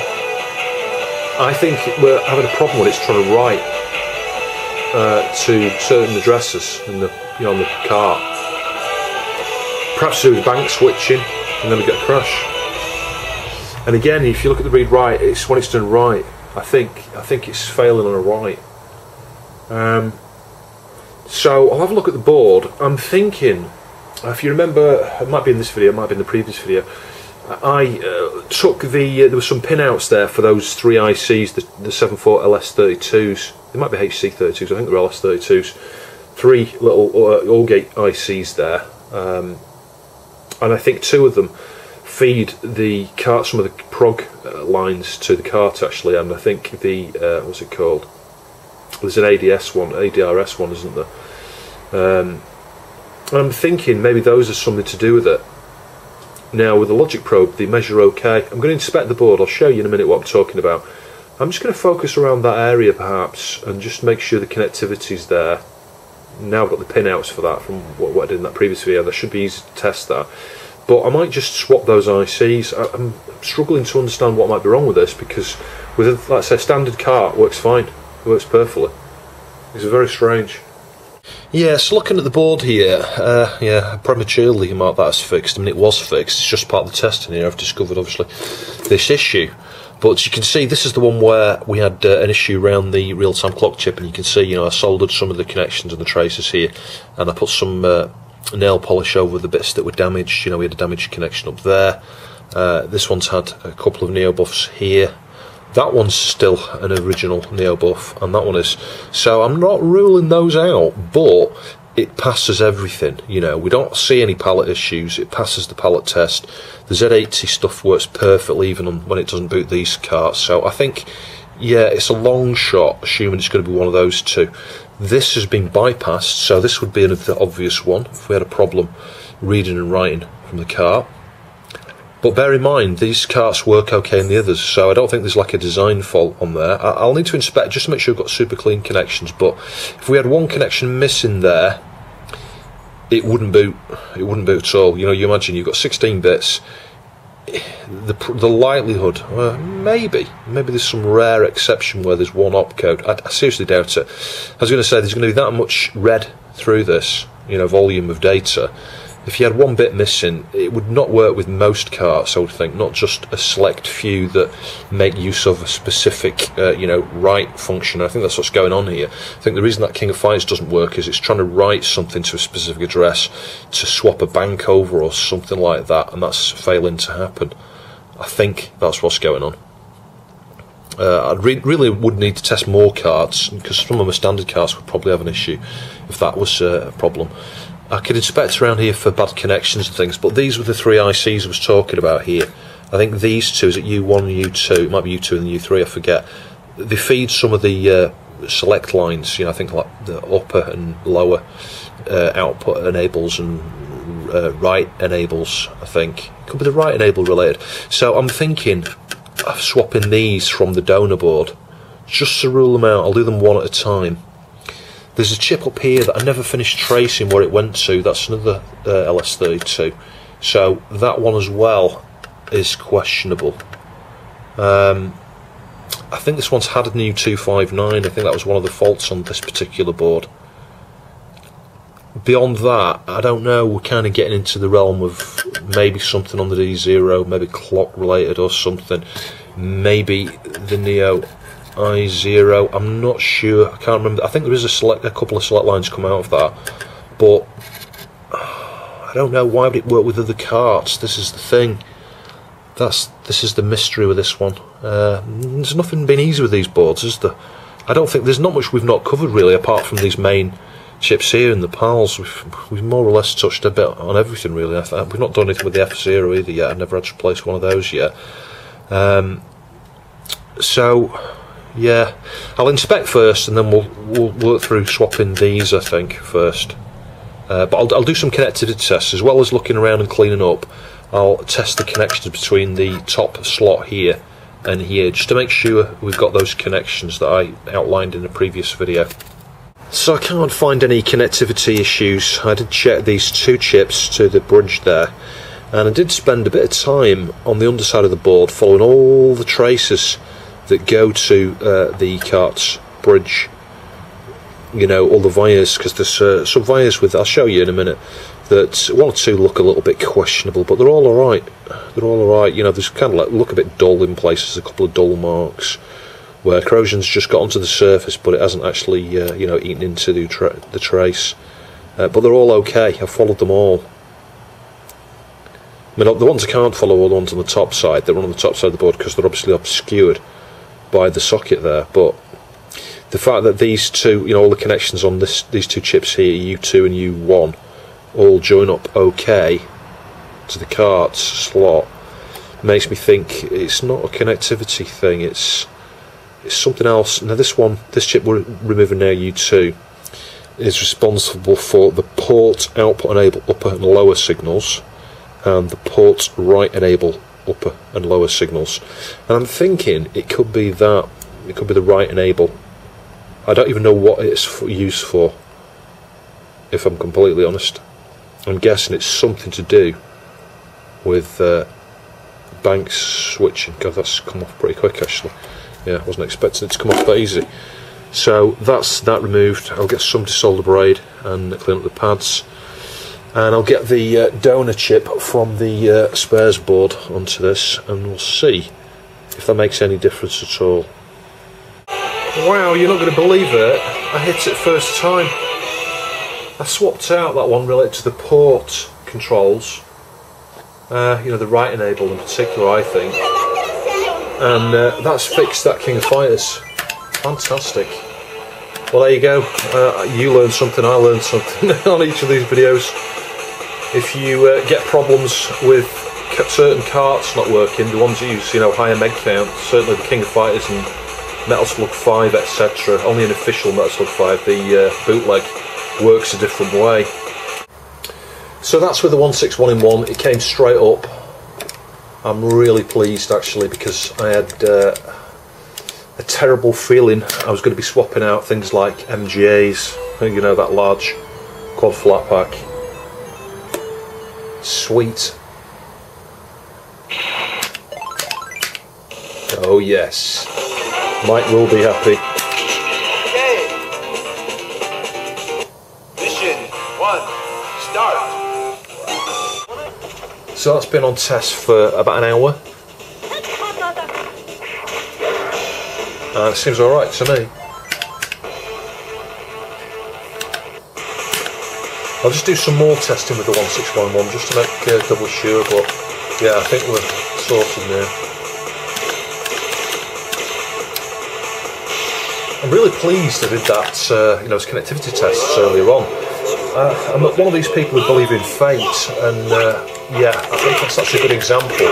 I think we're having a problem when it's trying to write to certain addresses in the, you know, on the cart. Perhaps to do with bank switching, and then we get a crash. And again, if you look at the read-write, it's when it's done right. I think it's failing on a write. So I'll have a look at the board. I'm thinking, if you remember, it might be in this video, it might be in the previous video, I took the, there were some pinouts there for those three ICs, the 74 LS32s, they might be HC32s, I think they're LS32s, three little all-gate ICs there, and I think two of them feed the cart, some of the prog lines to the cart actually, and I think the, what's it called? There's an ADS one, ADRS one, isn't there? And I'm thinking maybe those are something to do with it. Now with the logic probe, they measure okay. I'm going to inspect the board, I'll show you in a minute what I'm talking about. I'm just going to focus around that area perhaps, and just make sure the connectivity's there. Now I've got the pinouts for that from what I did in that previous video, that should be easy to test that. But I might just swap those ICs. I'm struggling to understand what might be wrong with this, because with, like I say, standard cart works fine. It works perfectly. It's very strange. Yeah, so looking at the board here, yeah, prematurely marked that as fixed. I mean, it was fixed, it's just part of the testing here. I've discovered, obviously, this issue. But you can see, this is the one where we had an issue around the real-time clock chip, and you can see, you know, I soldered some of the connections and the traces here, and I put some nail polish over the bits that were damaged. You know, we had a damaged connection up there. This one's had a couple of Neo-Bufs here. That one's still an original Neo-Buf, and that one is. So I'm not ruling those out, but it passes everything. You know, we don't see any pallet issues. It passes the pallet test. The Z80 stuff works perfectly, even on, when it doesn't boot these carts. So I think, yeah, it's a long shot, assuming it's going to be one of those two. This has been bypassed, so this would be an obvious one if we had a problem reading and writing from the cart. But bear in mind, these carts work okay in the others, so I don't think there's like a design fault on there. I'll need to inspect just to make sure we've got super clean connections, but if we had one connection missing there, it wouldn't boot. It wouldn't boot at all. You know, you imagine you've got 16 bits. The likelihood, maybe there's some rare exception where there's one opcode. I seriously doubt it. I was going to say there's going to be that much read through this, you know, volume of data. If you had one bit missing, it would not work with most carts, I would think, not just a select few that make use of a specific, you know, write function. I think that's what's going on here. I think the reason that King of Fighters doesn't work is it's trying to write something to a specific address to swap a bank over or something like that, and that's failing to happen. I think that's what's going on. I really would need to test more carts, because some of my standard carts would probably have an issue if that was a problem. I could inspect around here for bad connections and things, but these were the three ICs I was talking about here. I think these two, is it U1 and U2, it might be U2 and U3, I forget. They feed some of the select lines, you know, I think like the upper and lower output enables and write enables, I think. Could be the write enable related. So I'm thinking of swapping these from the donor board, just to rule them out. I'll do them one at a time. There's a chip up here that I never finished tracing where it went to. That's another LS32. So that one as well is questionable. I think this one's had a new 259. I think that was one of the faults on this particular board. Beyond that, I don't know. We're kind of getting into the realm of maybe something on the D0, maybe clock related or something. Maybe the Neo I0. I'm not sure. I can't remember. I think there is a couple of select lines come out of that, but I don't know. Why would it work with other carts? This is the thing. This is the mystery with this one. There's nothing been easy with these boards, is there? I don't think there's not much we've not covered really, apart from these main chips here and the PALs. We've more or less touched a bit on everything really. We've not done anything with the F0 either yet. I've never had to replace one of those yet. So yeah, I'll inspect first, and then we'll work through swapping these, I think, first. But I'll do some connectivity tests as well as looking around and cleaning up. I'll test the connections between the top slot here and here, just to make sure we've got those connections that I outlined in the previous video. So I can't find any connectivity issues. I did check these two chips to the bridge there, and I did spend a bit of time on the underside of the board following all the traces that go to the cart's bridge. You know, all the wires, because there's some wires with, I'll show you in a minute, that one or two look a little bit questionable, but they're all alright. They're all alright. You know, there's kind of like look a bit dull in places, a couple of dull marks where corrosion's just got onto the surface, but it hasn't actually, you know, eaten into the trace. But they're all okay. I've followed them all. I mean, the ones I can't follow are the ones on the top side. They're on the top side of the board because they're obviously obscured by the socket there. But the fact that these two, you know, all the connections on these two chips here, U2 and U1, all join up okay to the cart's slot, makes me think it's not a connectivity thing. It's something else. Now this chip we're removing now, U2, is responsible for the port output enable upper and lower signals, and the port write enable upper and lower signals. And I'm thinking it could be that. It could be the write enable. I don't even know what it's used for, if I'm completely honest. I'm guessing it's something to do with bank switching. God, that's come off pretty quick actually. Yeah, I wasn't expecting it to come off that easy. So that's that removed. I'll get some desolder braid and clean up the pads, and I'll get the donor chip from the spares board onto this, and we'll see if that makes any difference at all. Wow, you're not going to believe it. I hit it first time. I swapped out that one related to the port controls. You know, the write enable in particular, I think. And that's fixed that King of Fighters. Fantastic. Well, there you go. You learned something, I learned something on each of these videos. If you get problems with certain carts not working, the ones that use, you know, higher meg count, certainly the King of Fighters and Metal Slug 5, etc. Only an official Metal Slug 5, the bootleg, works a different way. So that's with the 161-in-1. It came straight up. I'm really pleased actually, because I had a terrible feeling I was going to be swapping out things like MGAs, you know, that large quad flat pack. Sweet. Oh yes, Mike will be happy. Okay. Mission 1, start. So that's been on test for about an hour. It seems alright to me. I'll just do some more testing with the 161-in-1 just to make double sure, but yeah, I think we're sorted now. I'm really pleased I did that, you know, connectivity tests earlier on. I'm one of these people who believe in fate, and yeah, I think that's such a good example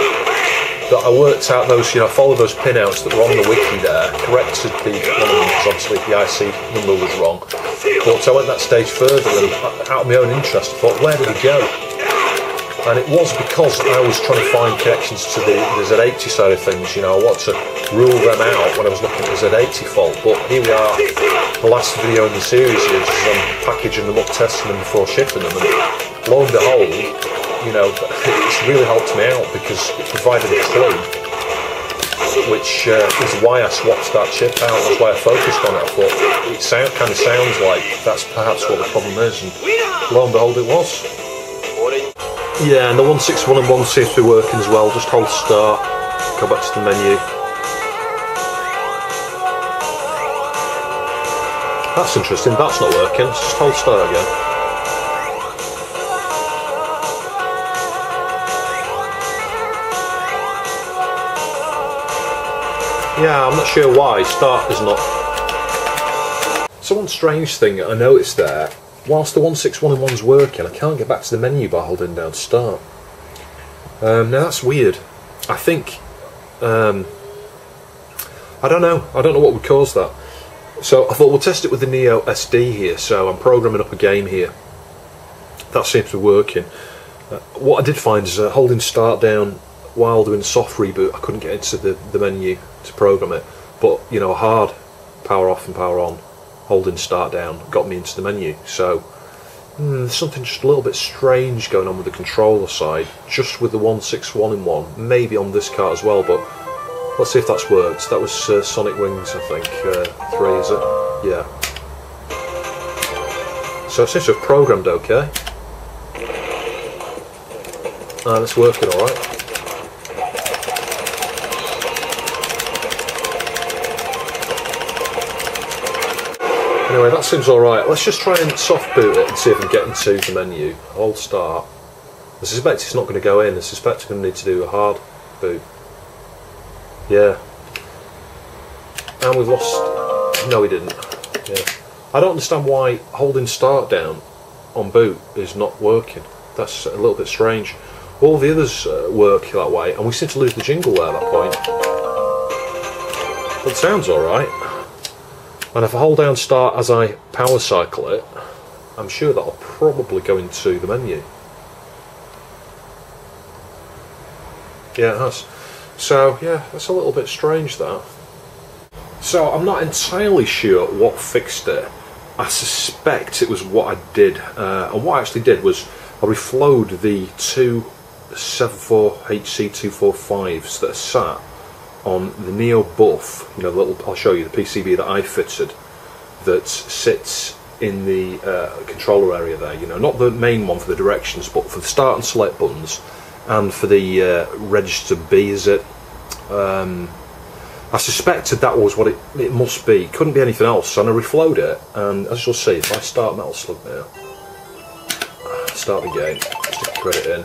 that I worked out those, you know, I followed those pinouts that were on the wiki there, corrected the one of them because obviously the IC number was wrong, but I went that stage further and out of my own interest I thought, where did it go? And it was because I was trying to find connections to the Z80 side of things. You know, I wanted to rule them out when I was looking at the Z80 fault, but here we are. the last video in the series here, just as I'm packaging them up, testing them before shipping them, and lo and behold, you know, it's really helped me out because it provided a clue, which is why I swapped that chip out. That's why I focused on it. I thought it kind of sounds like that's perhaps what the problem is, and lo and behold, it was. Yeah, and the 161 and 1 seems to be working as well. Just hold start, go back to the menu. That's interesting, that's not working. Let's just hold start again. Yeah, I'm not sure why start is not. So one strange thing I noticed there, whilst the 161 and 1's working, I can't get back to the menu by holding down start. Now that's weird. I think I don't know what would cause that. So I thought we'll test it with the Neo SD here. So I'm programming up a game here. That seems to be working. What I did find is holding start down while doing soft reboot, I couldn't get into the menu to program it. But you know, a hard power off and power on, holding start down, got me into the menu. So there's something just a little bit strange going on with the controller side, just with the 161 in 1. Maybe on this card as well, but let's see if that's worked. That was Sonic Wings, I think. 3, is it? Yeah. So it seems to have programmed okay. And it's working alright. Anyway, that seems alright. Let's just try and soft boot it and see if I can get into the menu. Hold start. I suspect it's not going to go in. I suspect I'm going to need to do a hard boot. Yeah. And we've lost. No, we didn't. Yeah. I don't understand why holding start down on boot is not working. That's a little bit strange. All the others work that way, and we seem to lose the jingle there at that point. But it sounds alright. And if I hold down start as I power cycle it, I'm sure that'll probably go into the menu. Yeah, it has. So yeah, that's a little bit strange that. So I'm not entirely sure what fixed it. I suspect it was what I did. And what I actually did was I reflowed the two 74HC245s that are sat on the Neo-Buf, you know, the little, I'll show you the PCB that I fitted that sits in the controller area there, you know, not the main one for the directions, but for the start and select buttons, and for the register B, is it? I suspected that was what it must be. Couldn't be anything else, so I reflowed it, and as you'll see, if I start Metal Slug now, start the game, stick the credit in.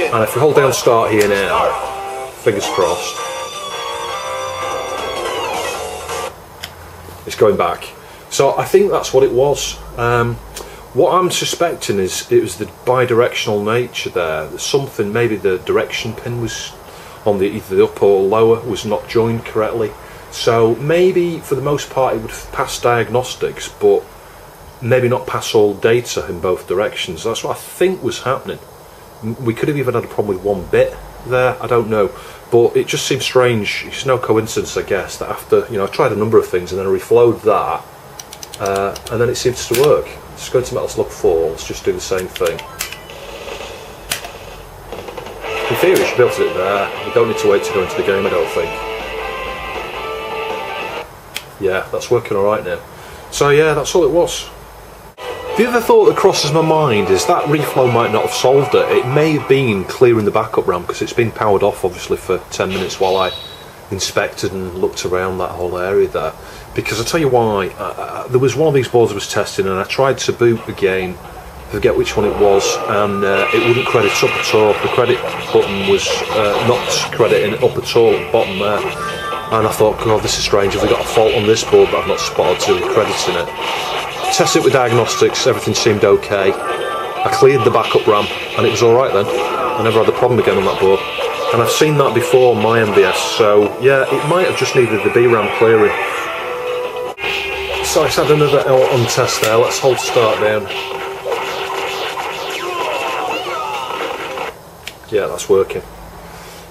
And if we hold down start here now, fingers crossed, it's going back. So I think that's what it was. What I'm suspecting is it was the bi-directional nature there. There's something, maybe the direction pin was on either the upper or lower was not joined correctly. So maybe for the most part it would pass diagnostics, but maybe not pass all data in both directions. That's what I think was happening. We could have even had a problem with one bit there, I don't know, but it just seems strange. It's no coincidence, I guess, that after, you know, I tried a number of things and then I reflowed that, and then it seems to work. Let's go to Metal Slug 4, let's just do the same thing. In theory, you should be able to do it there. You don't need to wait to go into the game, I don't think. Yeah, that's working alright now. So yeah, that's all it was. The other thought that crosses my mind is that reflow might not have solved it. It may have been clearing the backup RAM because it's been powered off obviously for 10 minutes while I inspected and looked around that whole area there. Because I'll tell you why, there was one of these boards I was testing and I tried to boot the game, I forget which one it was, and it wouldn't credit up at all. The credit button was not crediting up at all at the bottom there. And I thought, God, this is strange, have we got a fault on this board that I've not spotted to crediting it? Tested it with diagnostics, everything seemed okay. I cleared the backup RAM and it was alright then. I never had a problem again on that board. And I've seen that before on my MVS, so yeah, it might have just needed the B RAM clearing. So let's add another L on test there, let's hold start down. Yeah, that's working.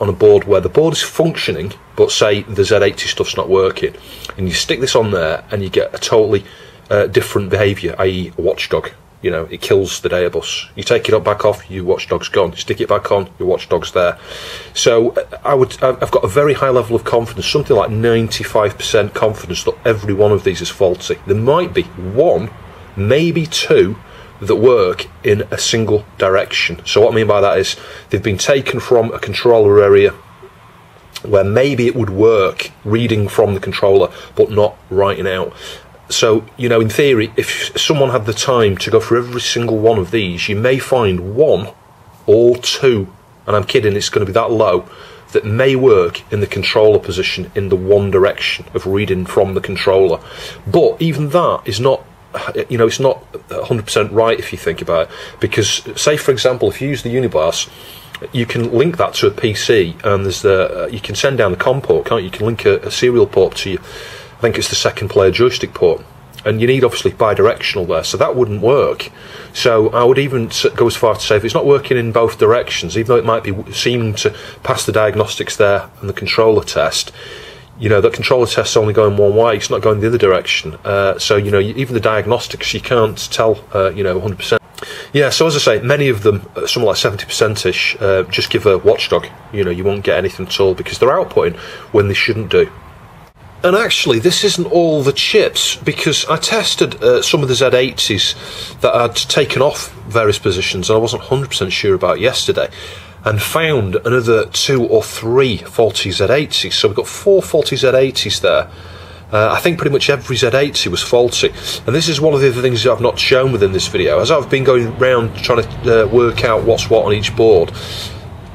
on a board where the board is functioning, but say the Z80 stuff's not working, and you stick this on there and you get a totally different behaviour, i.e. a watchdog. You know, it kills the data bus. You take it up back off, your watchdog's gone. You stick it back on, your watchdog's there. So I've got a very high level of confidence, something like 95% confidence that every one of these is faulty. There might be one, maybe two, that work in a single direction. So what I mean by that is they've been taken from a controller area where maybe it would work reading from the controller but not writing out. So, you know, in theory, if someone had the time to go through every single one of these, you may find one or two, and I'm kidding, it's going to be that low, that may work in the controller position in the one direction of reading from the controller. But even that is not, you know, it's not 100% right if you think about it, because say for example if you use the Unibus, you can link that to a PC, and there's the you can send down the COM port, can't you? You can link a serial port to you. I think it's the second player joystick port, and you need obviously bi-directional there, so that wouldn't work. So I would even go as far to say if it's not working in both directions, even though it might be seeming to pass the diagnostics there and the controller test, you know, that controller test's only going one way, it's not going the other direction. So, you know, even the diagnostics, you can't tell, you know, 100%. Yeah, so as I say, many of them, something like 70%-ish, just give a watchdog. You know, you won't get anything at all because they're outputting when they shouldn't do. And actually, this isn't all the chips, because I tested some of the Z80s that I'd taken off various positions and I wasn't 100% sure about yesterday, and found another 2 or 3 faulty Z80s. So we've got 4 faulty Z80s there. I think pretty much every Z80 was faulty, and this is one of the other things that I've not shown within this video. As I've been going around trying to work out what's what on each board,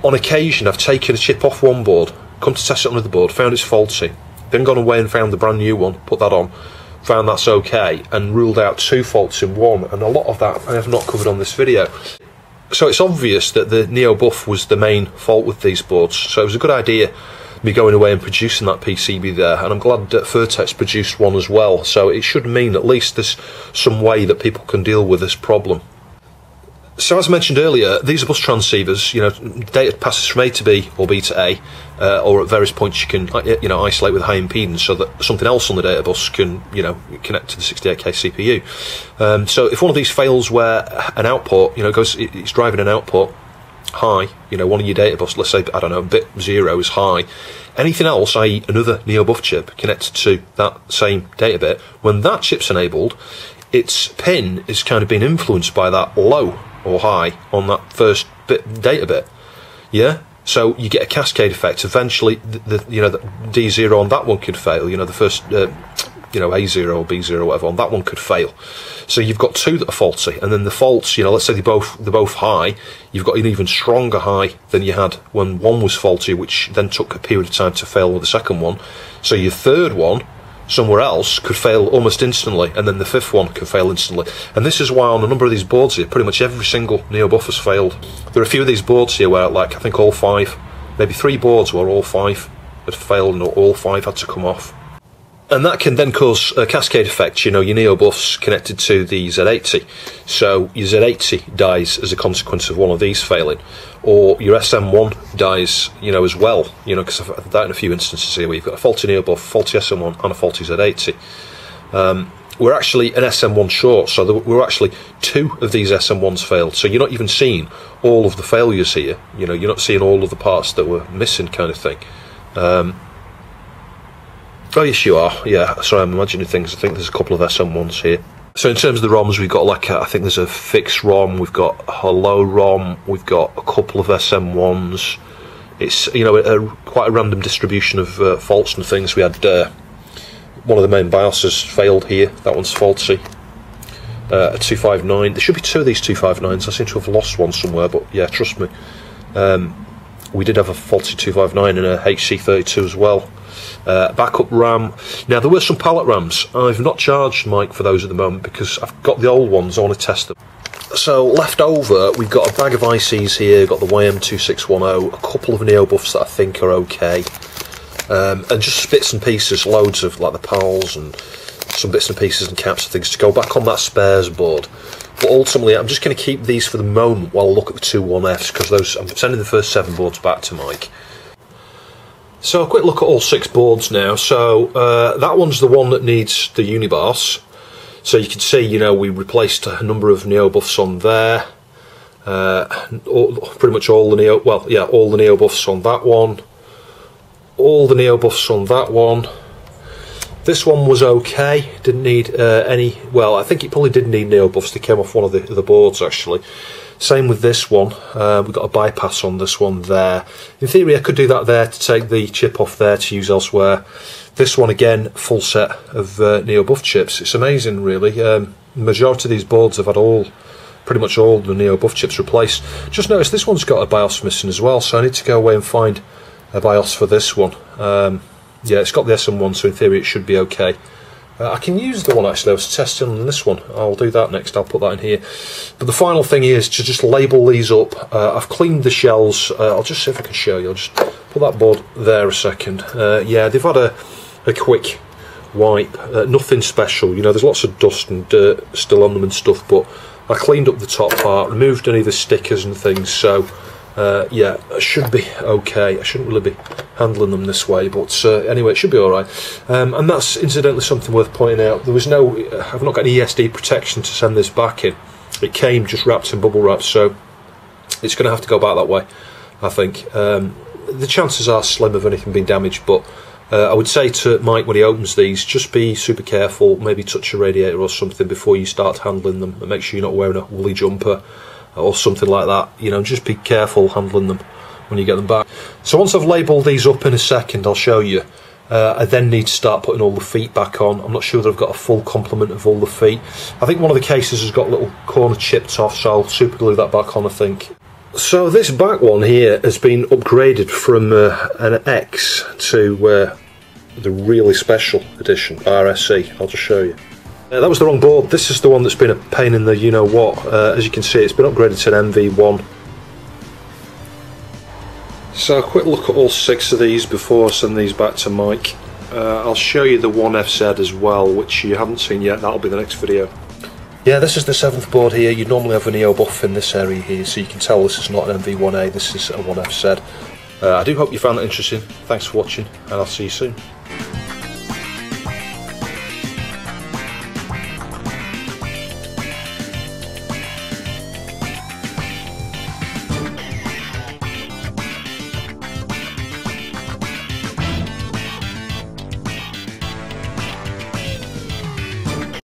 on occasion I've taken a chip off one board, come to test it on another board, found it's faulty, then gone away and found the brand new one, put that on, found that's okay, and ruled out 2 faults in one, and a lot of that I have not covered on this video. So it's obvious that the Neo-Buf was the main fault with these boards, so it was a good idea me going away and producing that PCB there, and I'm glad that Vertex produced one as well, so it should mean at least there's some way that people can deal with this problem. So as I mentioned earlier, these are bus transceivers. You know, data passes from A to B or B to A, or at various points you can, you know, isolate with high impedance so that something else on the data bus can, you know, connect to the 68K CPU. So if one of these fails where an output, you know, it's driving an output high, you know, one of your data bus, let's say, I don't know, bit 0 is high, anything else, i.e. another Neo-Buf chip connected to that same data bit, when that chip's enabled, its pin is kind of being influenced by that low or high on that first data bit. Yeah, so you get a cascade effect. Eventually the you know, the D0 on that one could fail, you know, the first you know, A0 or B0 whatever on that one could fail. So you've got 2 that are faulty, and then the faults, you know, let's say they're both high, you've got an even stronger high than you had when one was faulty, which then took a period of time to fail with the second one. So your third one somewhere else could fail almost instantly, and then the 5th one could fail instantly. And this is why on a number of these boards here, pretty much every single Neo-Buf has failed. There are a few of these boards here where, like, I think all 5, maybe 3 boards where all 5 had failed and all 5 had to come off. And that can then cause a cascade effect. You know, your Neo-Buf's connected to the Z80, so your Z80 dies as a consequence of one of these failing, or your SM1 dies, you know, as well. You know, because I've had that in a few instances here where you've got a faulty Neo-Buf, faulty SM1, and a faulty Z80. We're actually an SM1 short, so there were actually 2 of these SM1s failed. So you're not even seeing all of the failures here. You know, you're not seeing all of the parts that were missing, kind of thing. Oh yes you are, yeah, sorry, I'm imagining things. I think there's a couple of SM1s here. So in terms of the ROMs, we've got like I think there's a fixed ROM, we've got a low ROM, we've got a couple of SM1s. It's, you know, quite a random distribution of faults and things. We had one of the main BIOSes failed here, that one's faulty. A 259, there should be 2 of these 259s, I seem to have lost one somewhere, but yeah, trust me. We did have a faulty 259 and a HC32 as well. Backup RAM. Now there were some pallet RAMs. I've not charged Mike for those at the moment because I've got the old ones, I want to test them. So left over, we've got a bag of ICs here, got the YM2610, a couple of Neo-Bufs that I think are okay, and just bits and pieces, loads of like the PALs and some bits and pieces and caps and things to go back on that spares board. But ultimately I'm just going to keep these for the moment while I look at the 2 1Fs, because those, I'm sending the first 7 boards back to Mike. So a quick look at all 6 boards now. So that one's the one that needs the unibars. So you can see, you know, we replaced a number of Neo-Bufs on there. Pretty much all the all the Neo-Bufs on that one. All the Neo-Bufs on that one. This one was okay. Didn't need any. Well, I think it probably did need Neo-Bufs. They came off one of the boards actually. Same with this one. We've got a bypass on this one there. In theory, I could do that there to take the chip off there to use elsewhere. This one again, full set of Neo-Buf chips. It's amazing, really. The majority of these boards have had pretty much all the Neo-Buf chips replaced. Just noticed this one's got a BIOS missing as well, so I need to go away and find a BIOS for this one. Yeah, it's got the SM1, so in theory it should be okay. I can use the one actually I was testing on this one. I'll do that next, I'll put that in here. But the final thing is to just label these up. I've cleaned the shells. I'll just see if I can show you. I'll just put that board there a second. Yeah, they've had a quick wipe. Nothing special, you know, there's lots of dust and dirt still on them and stuff, but I cleaned up the top part, removed any of the stickers and things, so yeah, it should be okay. I shouldn't really be handling them this way, but anyway, it should be alright. And that's incidentally something worth pointing out. There was no, I've not got any ESD protection to send this back in. It came just wrapped in bubble wrap, so it's going to have to go back that way, I think. The chances are slim of anything being damaged, but I would say to Mike when he opens these, just be super careful, maybe touch a radiator or something before you start handling them, and make sure you're not wearing a woolly jumper or something like that. You know, just be careful handling them when you get them back. So once I've labelled these up in a second, I'll show you. I then need to start putting all the feet back on. I'm not sure that I've got a full complement of all the feet. I think one of the cases has got a little corner chipped off, so I'll super glue that back on, I think. So this back one here has been upgraded from an X to the really special edition, RSC. I'll just show you. That was the wrong board. This is the one that's been a pain in the you-know-what. As you can see, it's been upgraded to an MV1. So a quick look at all 6 of these before I send these back to Mike. I'll show you the 1FZ as well, which you haven't seen yet. That'll be the next video. Yeah, this is the 7th board here. You normally have a Neo-Buf in this area here, so you can tell this is not an MV1A, this is a 1FZ. I do hope you found that interesting. Thanks for watching, and I'll see you soon.